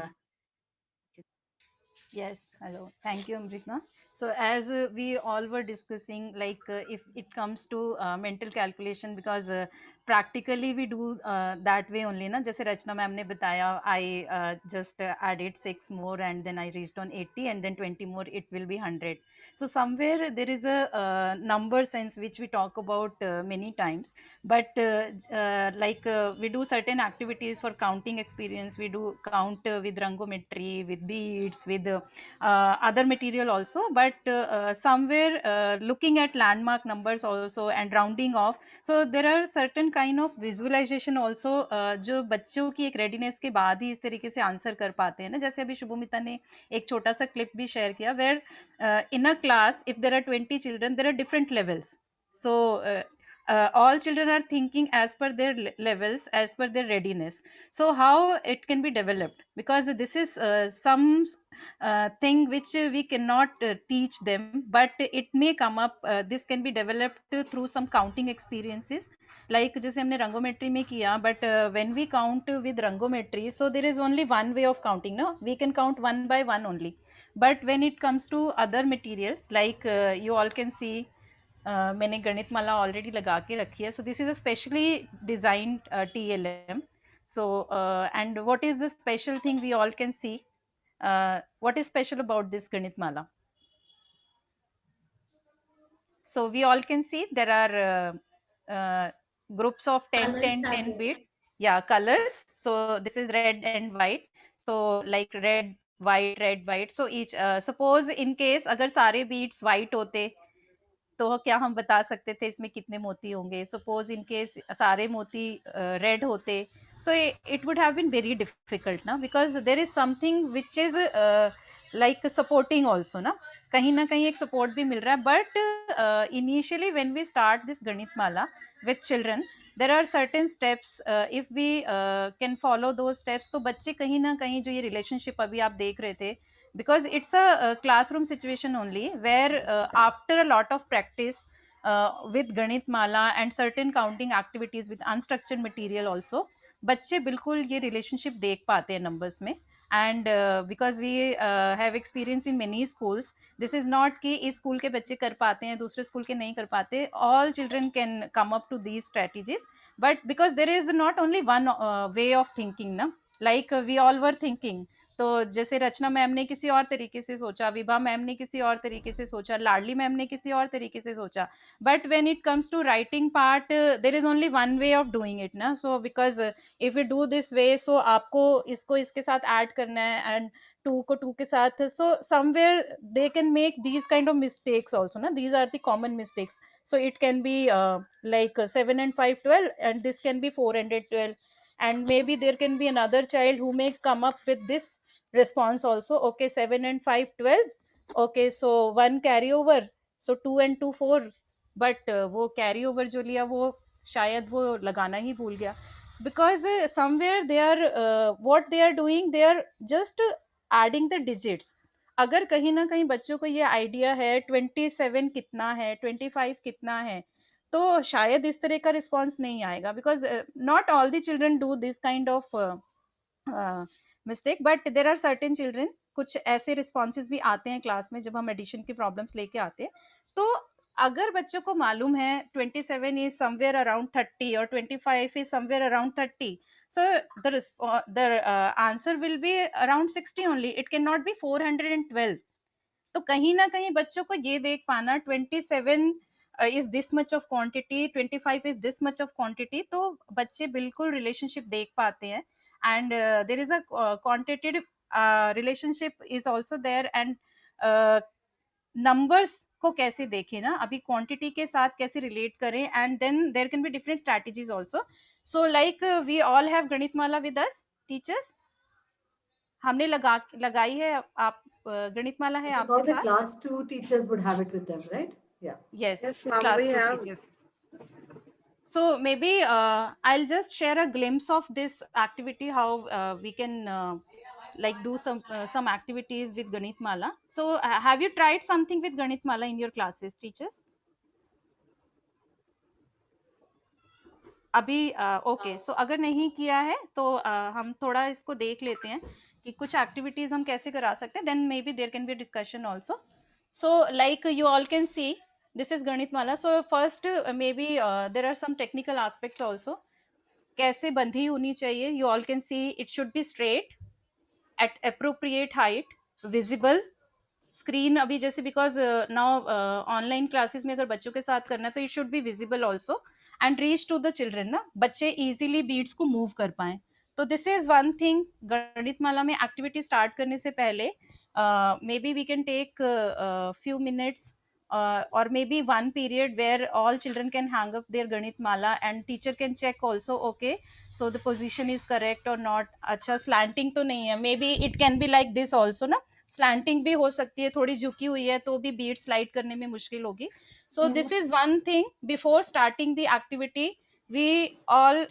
Yes, hello. Thank you, Amrita. So as we all were discussing, like if it comes to mental calculation, because practically we do that way only, na? Jaise Rachna ma'am ne bataya, I just added 6 more and then I reached on 80 and then 20 more, it will be 100. So somewhere there is a number sense which we talk about many times, but we do certain activities for counting experience. We do count with rangometry, with beads, with other material also, but somewhere looking at landmark numbers also and rounding off. So there are certain kind of visualization also जो बच्चों की एक readiness के बाद ही इस तरीके से answer कर पाते हैं ना, जैसे अभी शुभमिता ने एक छोटा सा क्लिप भी शेयर किया, where in a class if there are 20 children there are different levels, so all children are thinking as per their levels, as per their readiness. So how it can be developed, because this is some thing which we cannot teach them, but it may come up, this can be developed through some counting experiences, like जैसे हमने rangometry में किया, but when we count with rangometry, so there is only one way of counting, no, we can count one by one only. But when it comes to other material, like you all can see, मैंने गणित माला already लगा के रखी है, so this is a specially designed TLM. So and what is the special thing we all can see, what is special about this Ganit Mala? So we all can see there are groups of 10, Colors 10, are 10 there. bits. Yeah, colors. So this is red and white. So like red, white. So each suppose in case अगर सारे beats white होते, तो क्या हम बता सकते थे इसमें कितने मोती होंगे? सपोज इन केस सारे मोती रेड होते, so it would have been very difficult ना, because there is something which is like supporting also ना कहीं एक support भी मिल रहा है. But initially when we start this Ganit Mala with children, there are certain steps, if we can follow those steps, तो बच्चे कहीं ना कहीं जो ये relationship अभी आप देख रहे थे, because it's a classroom situation only, where after a lot of practice with Ganit Mala and certain counting activities with unstructured material also, बच्चे बिल्कुल ये relationship देख पाते हैं numbers में. And because we have experience in many schools, this is not कि इस school के बच्चे कर पाते हैं दूसरे school के नहीं कर पाते, all children can come up to these strategies. But because there is not only one way of thinking ना, like we all were thinking, तो जैसे रचना मैम ने किसी और तरीके से सोचा, विभा मैम ने किसी और तरीके से सोचा, लाडली मैम ने किसी और तरीके से सोचा, but when it comes to writing part there is only one way of doing it ना. So because if you do this way, so आपको इसको इसके साथ ऐड करना है एंड टू को टू के साथ, so somewhere they can make these kind of mistakes also ना, these are the common mistakes. So it can be like 7 and 5 12, and this can be 4 and 12, and maybe there can be another child who may come up with this response also. Okay, 7 and 5 12. Okay, so one carry over, so 2 and 2 4. But वो carry over जो लिया वो शायद वो लगाना ही भूल गया, because somewhere they are what they are doing, they are just adding the digits. अगर कहीं ना कहीं बच्चों को ये आइडिया है 27 कितना है, 25 कितना है, तो शायद इस तरह का रिस्पॉन्स नहीं आएगा, because not all the children do this kind of mistake, but there are certain children, कुछ ऐसे रिस्पॉन्सेज भी आते हैं क्लास में जब हम एडिशन की प्रॉब्लम्स लेके आते हैं. तो अगर बच्चों को मालूम है 27 इज समवेयर अराउंड 30 और 25 is somewhere around 30, so the answer will be around 60 only, it cannot be 412. तो कहीं ना कहीं बच्चों को ये देख पाना 27 is this much of quantity, 25 is this much of quantity, तो बच्चे बिल्कुल रिलेशनशिप देख पाते हैं. And there is a quantitative relationship is also there. And numbers को कैसे देखें ना, अभी क्वांटिटी के साथ कैसे रिलेट करें, and then there can be different strategies also. So like we all have Ganit Mala with us teachers, हमने लगाई है, आप गणित माला है आपके all the साथ. class 2 teachers would have it with them, right? Yeah. Yes, Yes, ma'am, class we 2 have. teachers. So maybe I'll just share a glimpse of this activity, how we can like do some activities with Ganit Mala. So have you tried something with Ganit Mala in your classes, teachers? अभी okay, सो अगर नहीं किया है तो हम थोड़ा इसको देख लेते हैं कि कुछ एक्टिविटीज हम कैसे करा सकते हैं, then maybe there can be discussion also. So like you all can see this is ganit mala. So first maybe there are some technical aspects also, कैसे बंधी होनी चाहिए. You all can see it should be straight at appropriate height, visible screen. अभी जैसे because now online classes में अगर बच्चों के साथ करना है तो it should be visible also and reach to the children ना, बच्चे इजीली बीट्स को मूव कर पाए. तो दिस इज वन थिंग. गणित माला में एक्टिविटी स्टार्ट करने से पहले maybe we can take few minutes or maybe one period where all children can hang up their Ganit mala and teacher can check also, okay, so the position is correct or not. अच्छा slanting तो नहीं है, maybe it can be like this also ना, slanting भी हो सकती है, थोड़ी झुकी हुई है तो भी bead slide करने में मुश्किल होगी. So this is one thing. Before starting the activity, we all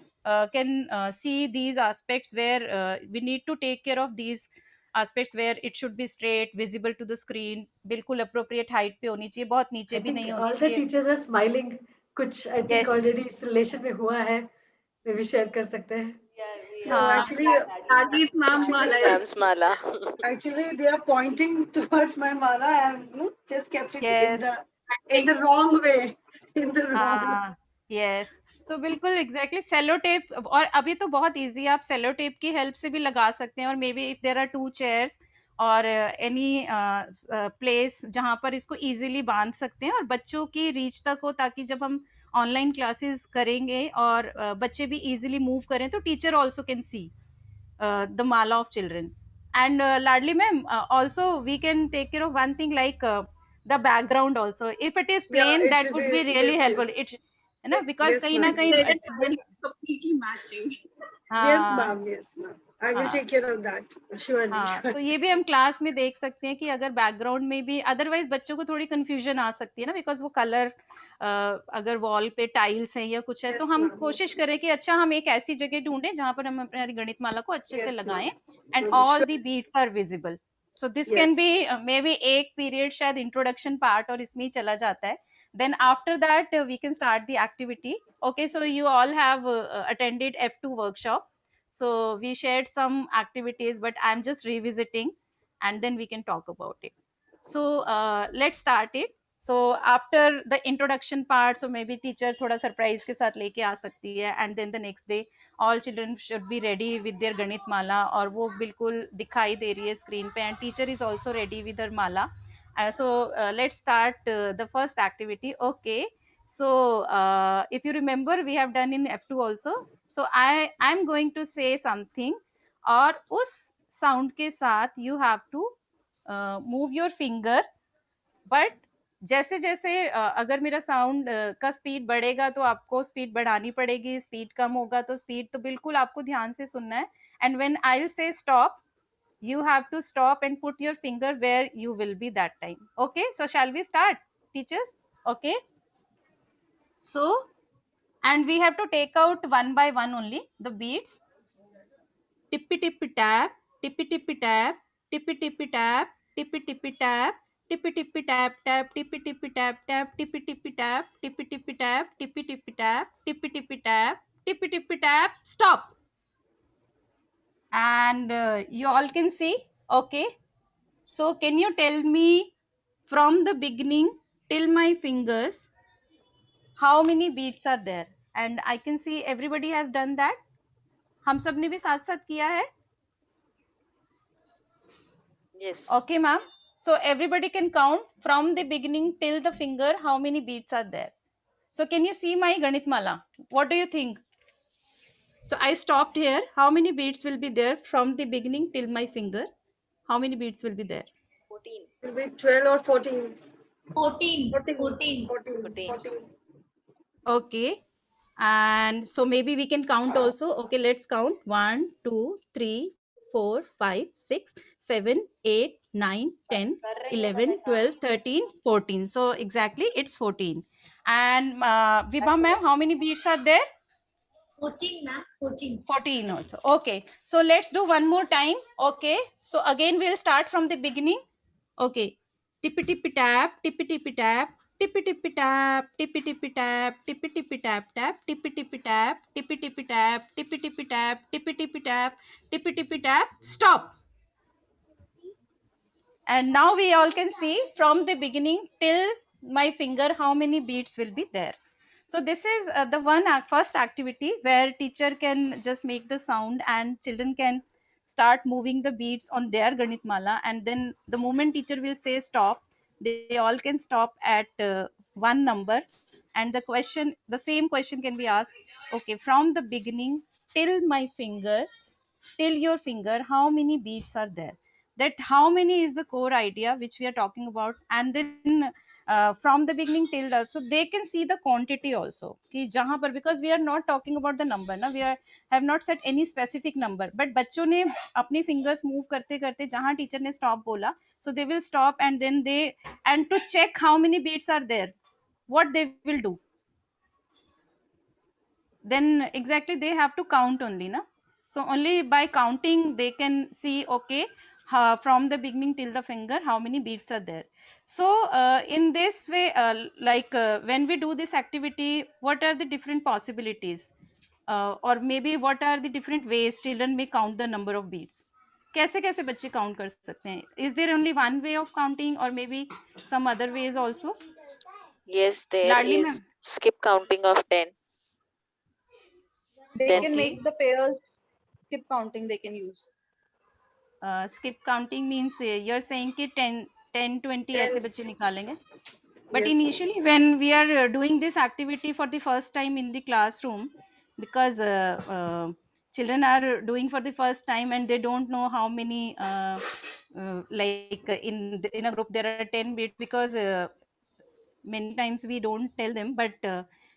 can see these aspects where we need to take care of these aspects, where it should be straight, visible to the screen, बिल्कुल appropriate height पे होनी चाहिए, बहुत नीचे I भी think नहीं होनी all the चाहिए. teachers are smiling. कुछ I think Yes. already इस relation में हुआ है. Maybe share कर सकते हैं. So हाँ. actually, Daddy's mom actually, mala. Ma'am's mala. actually, they are pointing towards my mala. I have just kept it Yes. in the wrong way. In the wrong. हाँ. Yes. तो बिल्कुल exactly cello tape, और अभी तो बहुत easy, आप cello tape की help से भी लगा सकते हैं, और maybe if there are 2 chairs और एनी प्लेस जहाँ पर इसको इजीली बांध सकते हैं और बच्चों की रीच तक हो, ताकि जब हम ऑनलाइन क्लासेस करेंगे और बच्चे भी इजीली मूव करें तो teacher also can see the mala of children. And Ladli ma'am, also we can take care of one thing like the background also. If it is Yeah, plain, it that should would be. be really Yes, helpful. yes. It, है ना, because Yes, कहीं ना ma'am. कहीं Red and yellow completely matching. Yes, हाँ ma'am. Yes, ma'am. I will हाँ take care of that. Surely. हाँ, तो ये भी हम क्लास में देख सकते हैं कि अगर बैकग्राउंड में भी, अदरवाइज बच्चों को थोड़ी कंफ्यूजन आ सकती है ना, बिकॉज वो कलर अगर वॉल पे टाइल्स है या कुछ है, तो Yes, हम ma'am. कोशिश Yes, करें कि अच्छा हम एक ऐसी जगह ढूंढें जहां पर हम अपनी गणित माला को अच्छे से yes, लगाएं ma'am. And all Sure. The beats are visible. So this can be Yes. Maybe एक पीरियड शायद इंट्रोडक्शन पार्ट और इसमें ही चला जाता है. Then after that we can start the activity. Okay, so you all have attended F2 workshop. So we shared some activities, but I'm just revisiting and then we can talk about it. So let's start it. So after the introduction part, so maybe teacher thoda surprise ke sath leke aa sakti hai, and then the next day all children should be ready with their ganit mala, और वो बिल्कुल दिखाई दे रही है screen पे, and teacher is also ready with her mala. So let's start the first activity. Okay. So if you remember, we have done in F2 also. So I'm going to say something, और उस sound के साथ you have to move your finger. But जैसे जैसे अगर मेरा sound का speed बढ़ेगा तो आपको स्पीड बढ़ानी पड़ेगी, स्पीड कम होगा तो स्पीड, तो बिल्कुल आपको ध्यान से सुनना है. And when I will say stop, you have to stop and put your finger where you will be that time. Okay, so shall we start, teachers? Okay, so and we have to take out one by one only the beads. Tippy tippy tap, tippy tippy tap, tippy tippy tap, tippy tippy tap, tippy tippy tap tap, tippy tippy tap tap, tippy tippy tap, tippy tippy tap, tippy tippy tap, tippy tippy tap, tippy tippy tap, stop. And you all can see. Okay, so can you tell me from the beginning till my fingers how many beats are there? And I can see everybody has done that. हम सब ने भी साथ साथ किया है. Yes. Okay, ma'am. So everybody can count from the beginning till the finger how many beats are there. So can you see my Ganit Mala? What do you think? So I stopped here. How many beats will be there from the beginning till my finger? How many beats will be there? 14. Will be 12 or 14. 14. 14. 14. 14. 14. 14. Okay. And so maybe we can count also. Okay, let's count. 1, 2, 3, 4, 5, 6, 7, 8, 9, 10, 11, 12, 13, 14. So exactly it's 14. And Vibha ma'am, how many beats are there? 14, ma'am. 14. 14 also. Okay, so let's do one more time. Okay, so again we'll start from the beginning. Okay, tippy tippy tap, tippy tippy tap, tippy tippy tap, tippy tippy tap, tippy tippy tap tap, tippy tippy tap, tippy tippy tap, tippy tippy tap, tippy tippy tap, tippy tippy tap, stop. And now we all can see from the beginning till my finger how many beats will be there. So this is the first activity where teacher can just make the sound and children can start moving the beats on their Ganit Mala, and then the moment teacher will say stop, they all can stop at one number, and the same question can be asked. Okay, from the beginning till my finger, till your finger, how many beats are there? That how many is the core idea which we are talking about, and then from the beginning till the, so they can see the quantity also कि जहाँ पर, because we are not talking about the number ना, we are have not set any specific number, but बच्चों ने अपनी fingers move करते करते जहाँ teacher ने stop बोला, so they will stop and then they, and to check how many beats are there, what they will do, then exactly they have to count only na, so only by counting they can see, okay, from the beginning till the finger how many beats are there. So in this way, when we do this activity, what are the different possibilities, or maybe what are the different ways children may count the number of beats, कैसे कैसे बच्चे count कर सकते हैं, is there only one way of counting or maybe some other ways also? Yes, there Ladli is ma'am. skip counting of 10. They Then can make the pairs, skip counting they can use. Skip counting means you're saying कि 10 20 ऐसे Tens. बच्चे निकालेंगे. But Yes. initially when we are doing this activity for the first time in the classroom, because children are doing for the first time and they don't know how many in a group there are 10 bits, because many times we don't tell them, but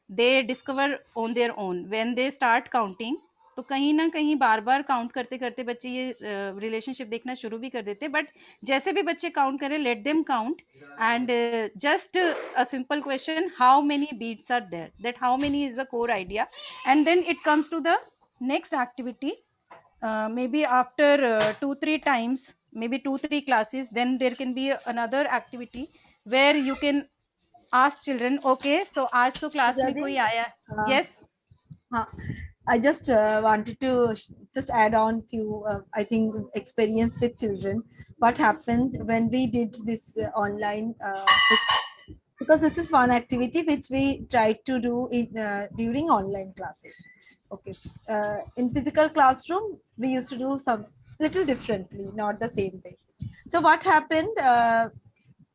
they discover on their own when they start counting. तो कहीं ना कहीं बार बार count करते करते बच्चे ये relationship देखना शुरू भी कर देते, बट जैसे भी बच्चे काउंट करें, let them count and just a simple question, how many beats are there, that how many is the core idea, and then it comes to the next activity. Maybe after 2 3 times, maybe 2 3 classes, then there can be another activity where you can ask children, okay, so आज तो class में कोई आया, yes. I just wanted to just add on few, I think, experience with children. What happened when we did this online, because this is one activity which we tried to do in during online classes. Okay, in physical classroom we used to do some little differently, not the same way. So what happened?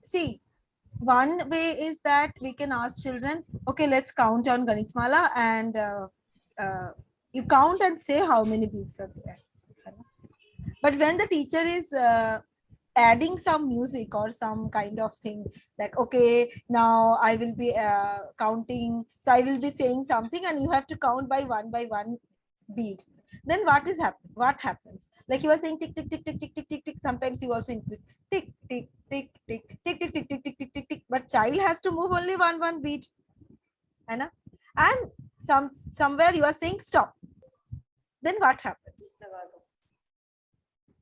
See, one way is that we can ask children, okay, let's count on Ganitmala, and you count and say how many beats are there. But when the teacher is adding some music or some kind of thing, like, okay, now I will be counting, so I will be saying something and you have to count by one beat, then what happens, like you are saying tick tick tick tick tick tick tick tick, sometimes you also increase tick tick tick tick tick tick tick tick tick tick tick tick, but child has to move only one beat, and somewhere you are saying stop, then what happens?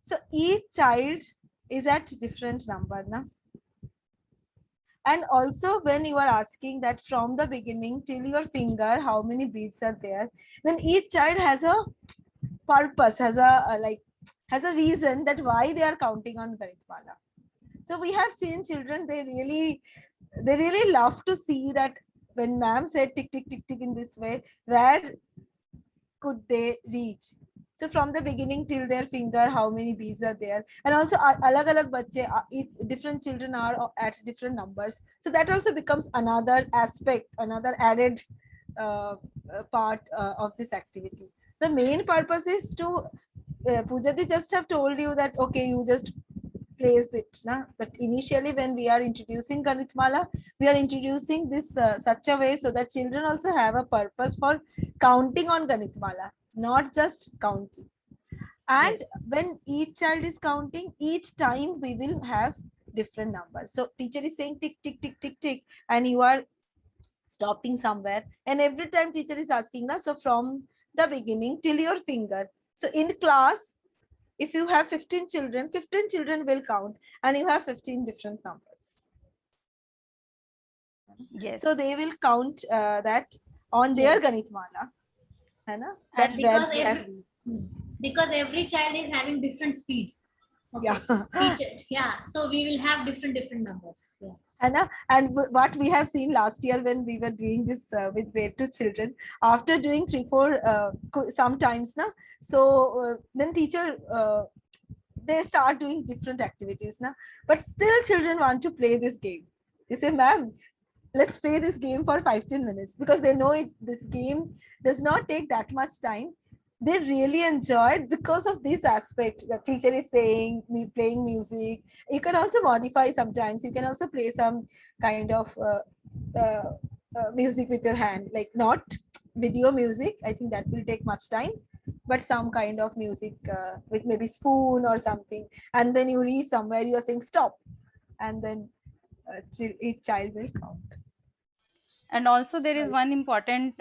So each child is at different number na? And also when you are asking that from the beginning till your finger how many beats are there, then each child has a purpose, has a reason that why they are counting on Ganitmala. So we have seen children, they really love to see that when ma'am said tick tick tick tick in this way, where could they reach? So from the beginning till their finger, how many beats are there? And also alag bache, different children are at different numbers. So that also becomes another aspect, another added part of this activity. The main purpose is to, Pujati just have told you that, okay, you just place it. Na? But initially when we are introducing Ganitmala, we are introducing this such a way so that children also have a purpose for counting on Ganitmala, not just counting. And yes, when each child is counting, each time we will have different numbers. So teacher is saying tick, tick, tick, tick, tick, and you are stopping somewhere. And every time teacher is asking, na, so from the beginning till your finger. So in class, if you have 15 children will count, and you have 15 different numbers. Yes. So they will count that on their Yes. Ganitmala. And That because every child is having different speeds. Okay. Yeah. So we will have different numbers. Yeah. And what we have seen last year when we were doing this with grade 2 children, after doing 3-4 sometimes, na, so then teacher they start doing different activities, na, but still children want to play this game. They say, ma'am, let's play this game for 5-10 minutes, because they know this game does not take that much time. they really enjoyed because of this aspect. The teacher is saying, me playing music. You can also modify sometimes. You can also play some kind of music with your hand, like not video music. I think that will take much time, but some kind of music with maybe spoon or something. And then you reach somewhere, you are saying stop, and then each child will count. And also there is one important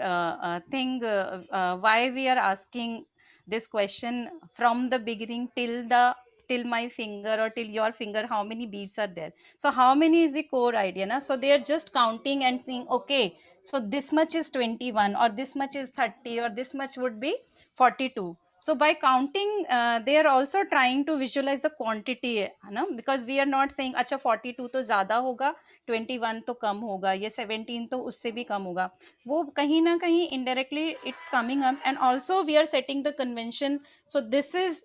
thing why we are asking this question from the beginning till my finger or till your finger, how many beads are there. So how many is the core idea na? So they are just counting and saying, okay, so this much is 21 or this much is 30 or this much would be 42. So by counting they are also trying to visualize the quantity है ना, because we are not saying अच्छा 42 तो ज़्यादा होगा, 21 तो कम होगा, ये 17 तो उससे भी कम होगा. वो कहीं ना कहीं indirectly it's coming up. And also we are setting the convention. So this is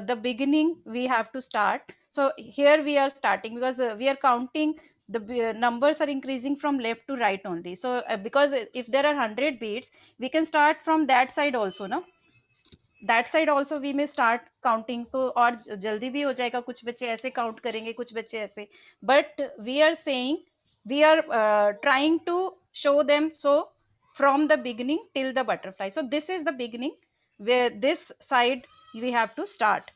the beginning we have to start. So here we are starting because we are counting, the numbers are increasing from left to right only. So because if there are 100 beats, we can start from that side also, no? That side also we may start counting, तो और जल्दी भी हो जाएगा. कुछ बच्चे ऐसे count करेंगे, कुछ बच्चे ऐसे. But we are saying, we are trying to show them. So from the beginning till the butterfly. So this is the beginning where this side we have to start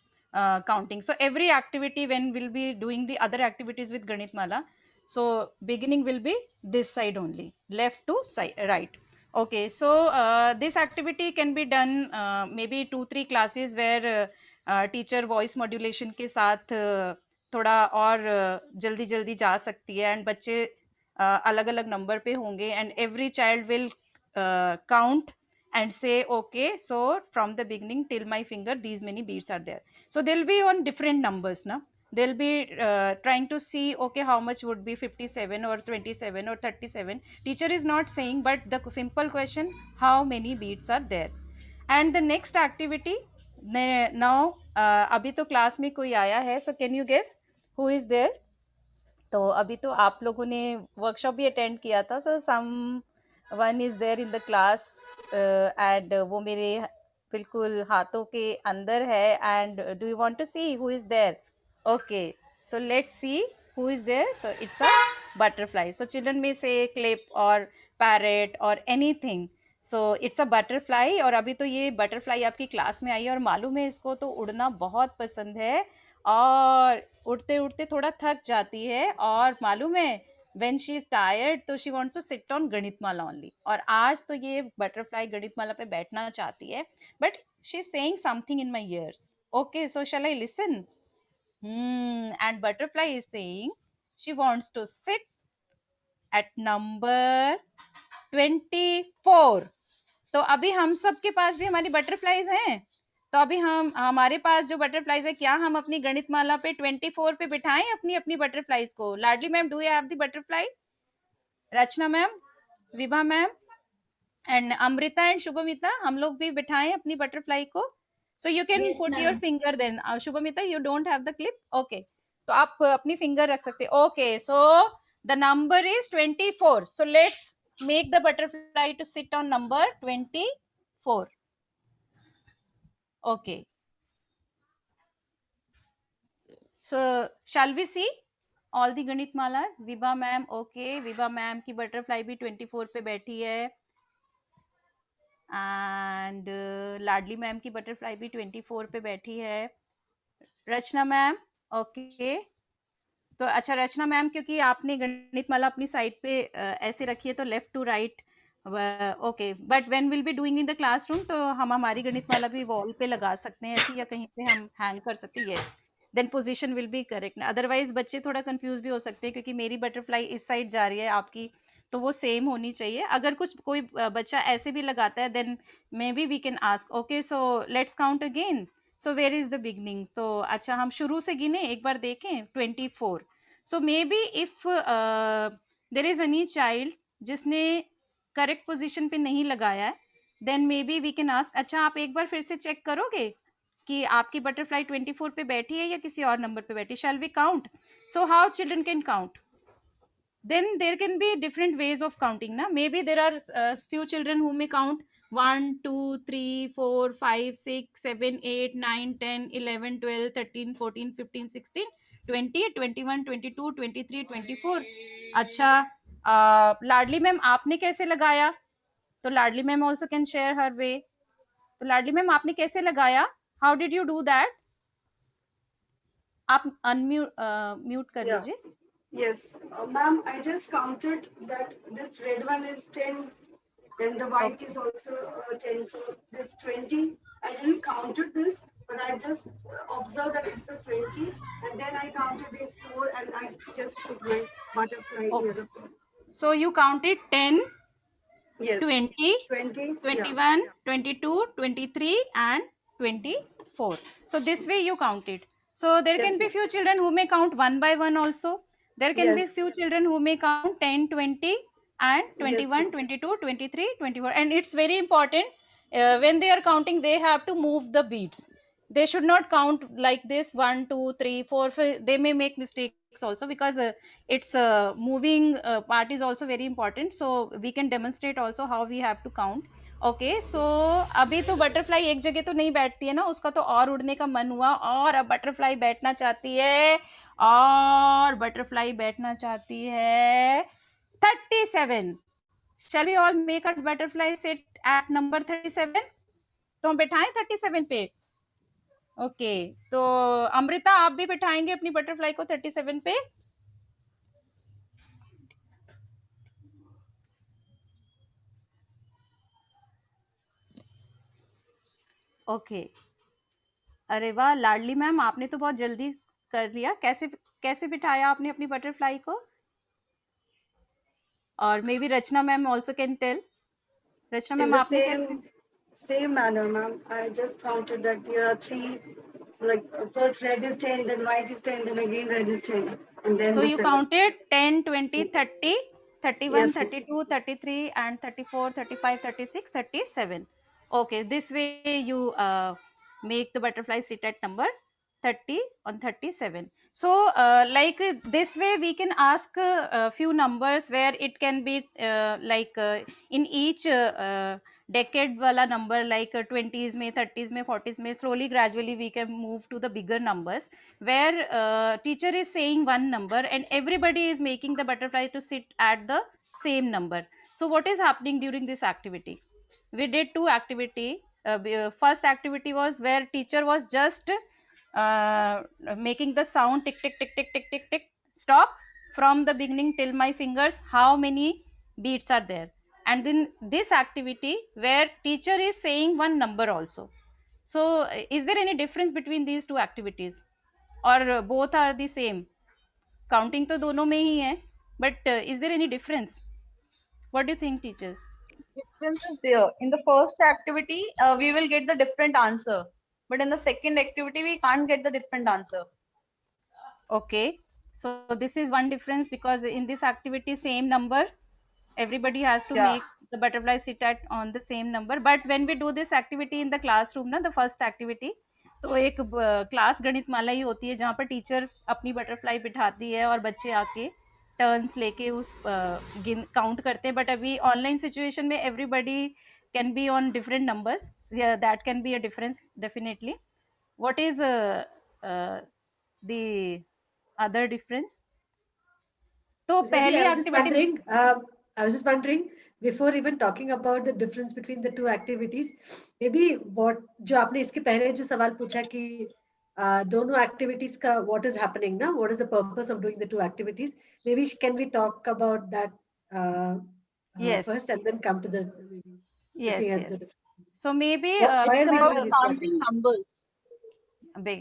counting. So every activity when we'll be doing the other activities with Ganit Mala, so beginning will be this side only, left to side, right. Okay, so this activity can be done maybe 2-3 classes where teacher voice modulation के साथ थोड़ा और जल्दी जल्दी जा सकती है. And बच्चे अलग अलग नंबर पे होंगे and every child will count and say okay, so from the beginning till my finger these many beads are there. So they'll be on different numbers now. They'll be trying to see okay how much would be 57 or 27 or 37. Teacher is not saying, but the simple question, how many beads are there. And the next activity now अभी तो class में कोई आया है, so can you guess who is there. तो अभी तो आप लोगों ने वर्कशॉप भी अटेंड किया था. So someone is there in the class and वो मेरे बिल्कुल हाथों के अंदर है. And do you want to see who is there. Okay, so let's see who is there. So it's a butterfly. So children may say clip or parrot or anything. So it's a butterfly. और अभी तो ये butterfly आपकी class में आई है और मालूम है इसको तो उड़ना बहुत पसंद है और उड़ते उड़ते थोड़ा थक जाती है. और मालूम है when she is tired तो she wants to sit on गणितमाला only. और आज तो ये butterfly गणितमाला पे बैठना चाहती है, but she is saying something in my ears. Okay, so shall I listen? And butterfly is saying she wants to sit at number 24. तो अभी हम सब के पास भी हमारी बटरफ्लाईज हैं. तो अभी हमारे पास जो बटरफ्लाईज है, क्या हम अपनी गणितमाला पे 24 पे बिठाएं अपनी अपनी बटरफ्लाईज को. Ladli ma'am, do you have the butterfly? Rachna ma'am, Vibha ma'am and Amrita and Shubhamita, हम लोग भी बिठाएं अपनी बटरफ्लाई को. So you can Yes, put your ma'am. Finger then. Shubhamita, you don't have the clip. Okay, तो आप अपनी फिंगर रख सकते. Okay, so the number is 24. So let's make the butterfly to sit on number 24. Okay, so shall we see all the ganit malas? Vibha ma'am, okay, Vibha ma'am की butterfly भी 24 पे बैठी है and लाडली मैम की butterfly भी 24 पे बैठी है. रचना मैम, okay. तो अच्छा रचना मैम, क्योंकि आपने गणितमाला अपनी साइड पे ऐसे रखी है तो left to right. Okay, but when will be doing in the classroom तो हम हमारी गणितमाला भी वॉल पे लगा सकते हैं ऐसी, या कहीं पे हम हैंग कर सकते हैं. Yes, then position will be correct. Otherwise बच्चे थोड़ा कंफ्यूज भी हो सकते हैं क्योंकि मेरी बटरफ्लाई इस साइड जा रही है, आपकी तो वो सेम होनी चाहिए. अगर कुछ कोई बच्चा ऐसे भी लगाता है then maybe we can ask. Okay, so let's count again. So where is the beginning. तो अच्छा हम शुरू से गिने एक बार देखें. 24. So maybe if there is any child जिसने करेक्ट पोजीशन पे नहीं लगाया है, then maybe we can ask. अच्छा आप एक बार फिर से चेक करोगे कि आपकी बटरफ्लाई 24 पे बैठी है या किसी और नंबर पे बैठी. Shall we count? So how children can count? Then there can be different ways of counting na. Maybe there are few children who may count 1 2 3 4 5 6 7 8 9 10 11 12 13 14 15 16 20 21 22 23 24. अच्छा, लाडली मैम आपने कैसे लगाया? तो लाडली मैम ऑल्सो कैन शेयर हर वे. तो लाडली ma'am आपने कैसे लगाया? How did you do that? आप अनम्यूट म्यूट कर Yeah. लीजिए. Yes, ma'am, I just counted that this red one is 10 and the white Okay. is also 10. So this 20, I didn't counted this, but I just observed that it's a 20. And then I counted these four and I just put my butterfly near Okay. the four. So you counted 10, Yes, 20, 20, yeah. 21, 22, 23 and 24. So this way you count it. So there Yes, can be ma'am. few children who may count one by one also. There can be Yes, few children who may count 10, 20 and yes, 21, ma'am. 22, 23, 24. And it's very important, when they are counting, they have to move the beats. They should not count like this 1, 2, 3, 4. They may make mistakes also, because it's moving part is also very important. So we can demonstrate also how we have to count. Okay, so अभी तो butterfly एक जगह तो नहीं बैठती है ना, उसका तो और उड़ने का मन हुआ, और अब बटरफ्लाई बैठना चाहती है, और बटरफ्लाई बैठना चाहती है 37. Shall we all make a butterfly sit at number 37? तो हम बैठाएं 37 पे. ओके, तो अमृता आप भी बैठाएंगे अपनी बटरफ्लाई को 37 पे? ओके. अरे वाह लाडली मैम, आपने तो बहुत जल्दी कर लिया. कैसे कैसे बिठाया आपने अपनी बटरफ्लाई को? और maybe Rachna ma'am also can tell. Rachna In ma'am the आपने कैसे? same manner, ma'am. I just counted that there are three, like first red is 10, then white is 10, then again red is 10, and then So the you 7. counted 10, 20, 30, 31, Yes, ma'am. 32, 33 and 34, 35, 36, 37. Okay, this way you make the butterfly sit at number 30 on 37. So like this way we can ask a few numbers where it can be in each decade wala number, like 20s में 30s में 40s में, slowly gradually we can move to the bigger numbers, where teacher is saying one number and everybody is making the butterfly to sit at the same number. So what is happening during this activity? We did two activity. First activity was where teacher was just making the sound tick tick tick tick tick tick tick, stop from the beginning till my fingers, how many beats are there. And then this activity where teacher is saying one number also. So is there any difference between these two activities, or both are the same? Counting तो दोनों में ही है, but is there any difference? What do you think, teachers? Difference is there. In the first activity, we will get the different answer, but in the second activity, we can't get the different answer. Okay, so this is one difference, because in this activity same number, everybody has to Yeah. make the butterfly sit at on the same number. But when we do this activity in the classroom ना, the first activity, तो एक class गणित माला ही होती है जहाँ पर teacher अपनी butterfly बिठाती है और बच्चे आके टर्न्स लेके उस काउंट करते हैं. बट अभी ऑनलाइन सिचुएशन में everybody can be on different numbers, that can be a difference definitely. What is the other difference? तो Maybe पहली activity, I was just wondering, before even talking about the difference between the two activities, maybe what जो आपने इसके पहले जो सवाल पूछा कि दोनों activities का what is happening ना, what is the purpose of doing the two activities? Maybe can we talk about that yes, first and then come to the maybe yes, looking at yes. the difference? So maybe Why It's are we about doing these two counting activities? numbers.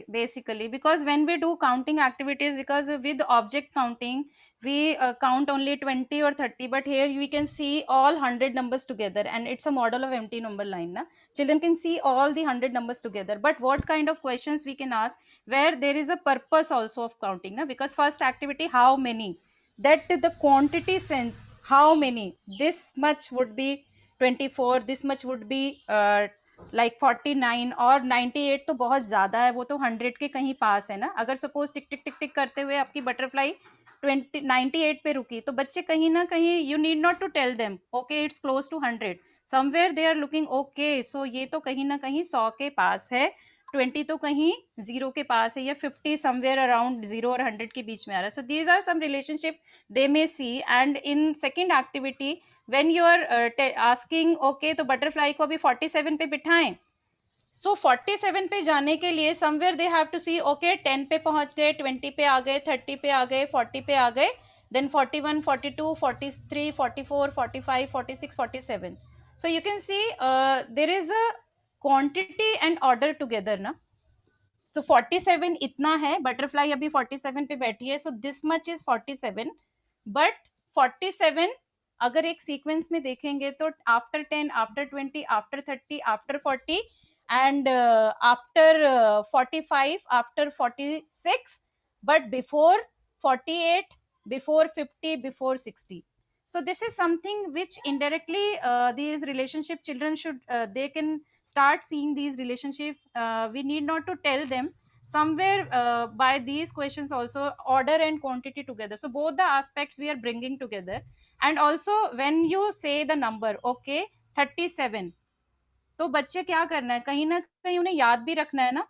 basically, because when we do counting activities, because with object counting we count only 20 or 30, but here we can see all 100 numbers together, and it's a model of empty number line na? Children can see all the 100 numbers together. But what kind of questions we can ask where there is a purpose also of counting na? Because first activity, how many, that the quantity sense, how many, this much would be 24, this much would be like 49 और 98 तो बहुत ज्यादा है, वो तो 100 के कहीं पास है ना. अगर सपोज टिक टिक टिक टिक करते हुए आपकी बटरफ्लाई 98 पे रुकी, तो बच्चे कहीं ना कहीं, you need not to tell them okay it's close to 100, somewhere they are looking okay, so ये तो कहीं ना कहीं 100 के पास है, 20 तो कहीं 0 के पास है, या 50 समवेयर अराउंड 0 और 100 के बीच में आ रहा है. So these are some relationship they may see. And in second activity when you are asking okay तो बटरफ्लाई को अभी 47 पे बिठाएं. सो 47 पे जाने के लिए somewhere they have to see okay 10 पे पहुंच गए, 20 पे आ गए, 30 पे आ गए, 40 पे आ गए, then 41, 42, 43, 44, 45, 46, 47. So you can see there is a quantity and order together ना. So 47 इतना है, बटरफ्लाई अभी 47 पे बैठी है, so this much is 47. But 47 अगर एक सीक्वेंस में देखेंगे तो after 10, after 20, after 30, after 40 and after 45, after 46, but before 48, before 50, before 60. So this is something which indirectly these relationship children should they can start seeing these relationships. We need not to tell them, somewhere by these questions also order and quantity together, so both the aspects we are bringing together. And also when you say the number okay 37, तो बच्चे क्या करना है, कहीं ना कहीं उन्हें याद भी रखना है ना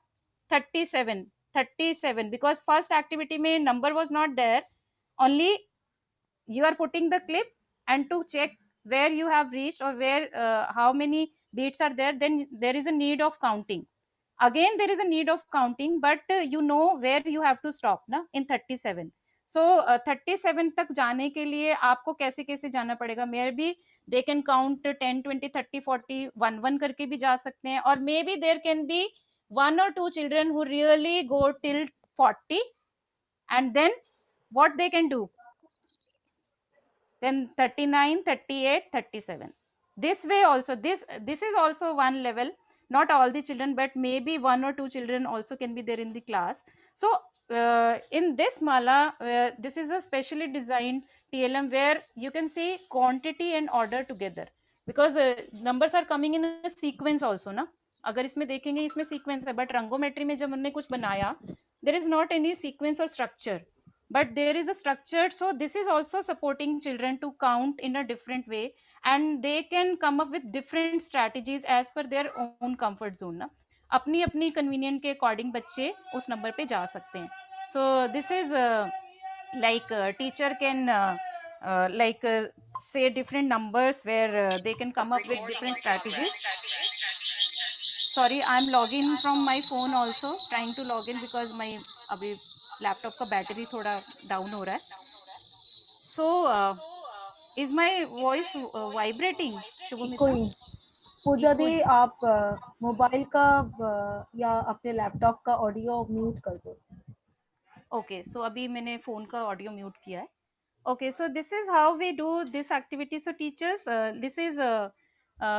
37, because first activity में number was not there, only you are putting the clip, and to check where you have reached or where how many beats are there, then there is a need of counting. Again there is a need of counting, but you know where you have to stop na in 37. So 37 तक जाने के लिए आपको कैसे कैसे जाना पड़ेगा, may be they can count 10, 20, 30, 40 1 करके भी जा सकते हैं, or maybe there can be 1 or 2 children who really go till 40, and then what they can do, then 39, 38, 37. This way also, this is also one level, not all the children, but maybe 1 or 2 children also can be there in the class. So in this mala, this is a specially designed TLM where you can see quantity and order together, because numbers are coming in a sequence also na. अगर इसमें देखेंगे इसमें sequence है, but रंगोमेट्री में जब हमने कुछ बनाया there is not any sequence or structure, but there is a structure. So this is also supporting children to count in a different way, and they can come up with different strategies as per their own comfort zone ना. अपनी अपनी convenient के according बच्चे उस number पे जा सकते हैं. So this is like teacher can say different numbers where they can come up with different strategies. Sorry, I'm logging from my phone also, trying to log in because my अभी laptop का battery थोड़ा down हो रहा है. So is my voice vibrating, Shubhamitra? कोई पूजा दी, Echoing. आप mobile का या अपने लैपटॉप का ऑडियो म्यूट कर दो. Okay, so अभी मैंने फोन का ऑडियो म्यूट किया है. Okay, so this is how we do this activity. So teachers, this is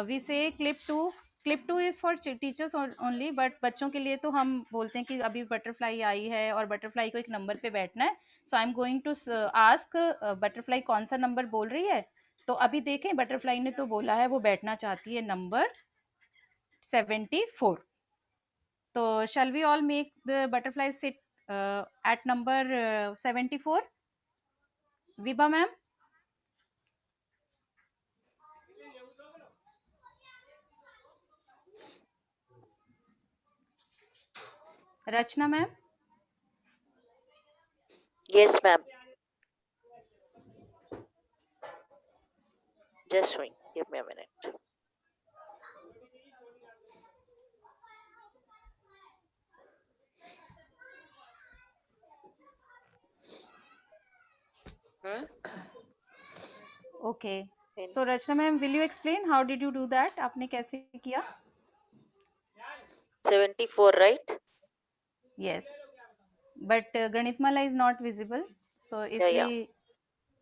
we say clip 2. Clip 2 is for teachers only, but बच्चों के लिए तो हम बोलते हैं कि अभी बटरफ्लाई आई है और बटरफ्लाई को एक नंबर पे बैठना है. So I'm going to ask butterfly कौन सा नंबर बोल रही है. तो अभी देखें बटरफ्लाई ने तो बोला है वो बैठना चाहती है नंबर 74. तो shall we all make the butterfly sit at number 74? Vibha ma'am? Rachna ma'am? Yes, ma'am. Just showing. Give me a minute. Okay. So Rachna ma'am, will you explain how did you do that? आपने कैसे किया? 74, right? Yes. But Ganitmala is not visible. So if Yeah. we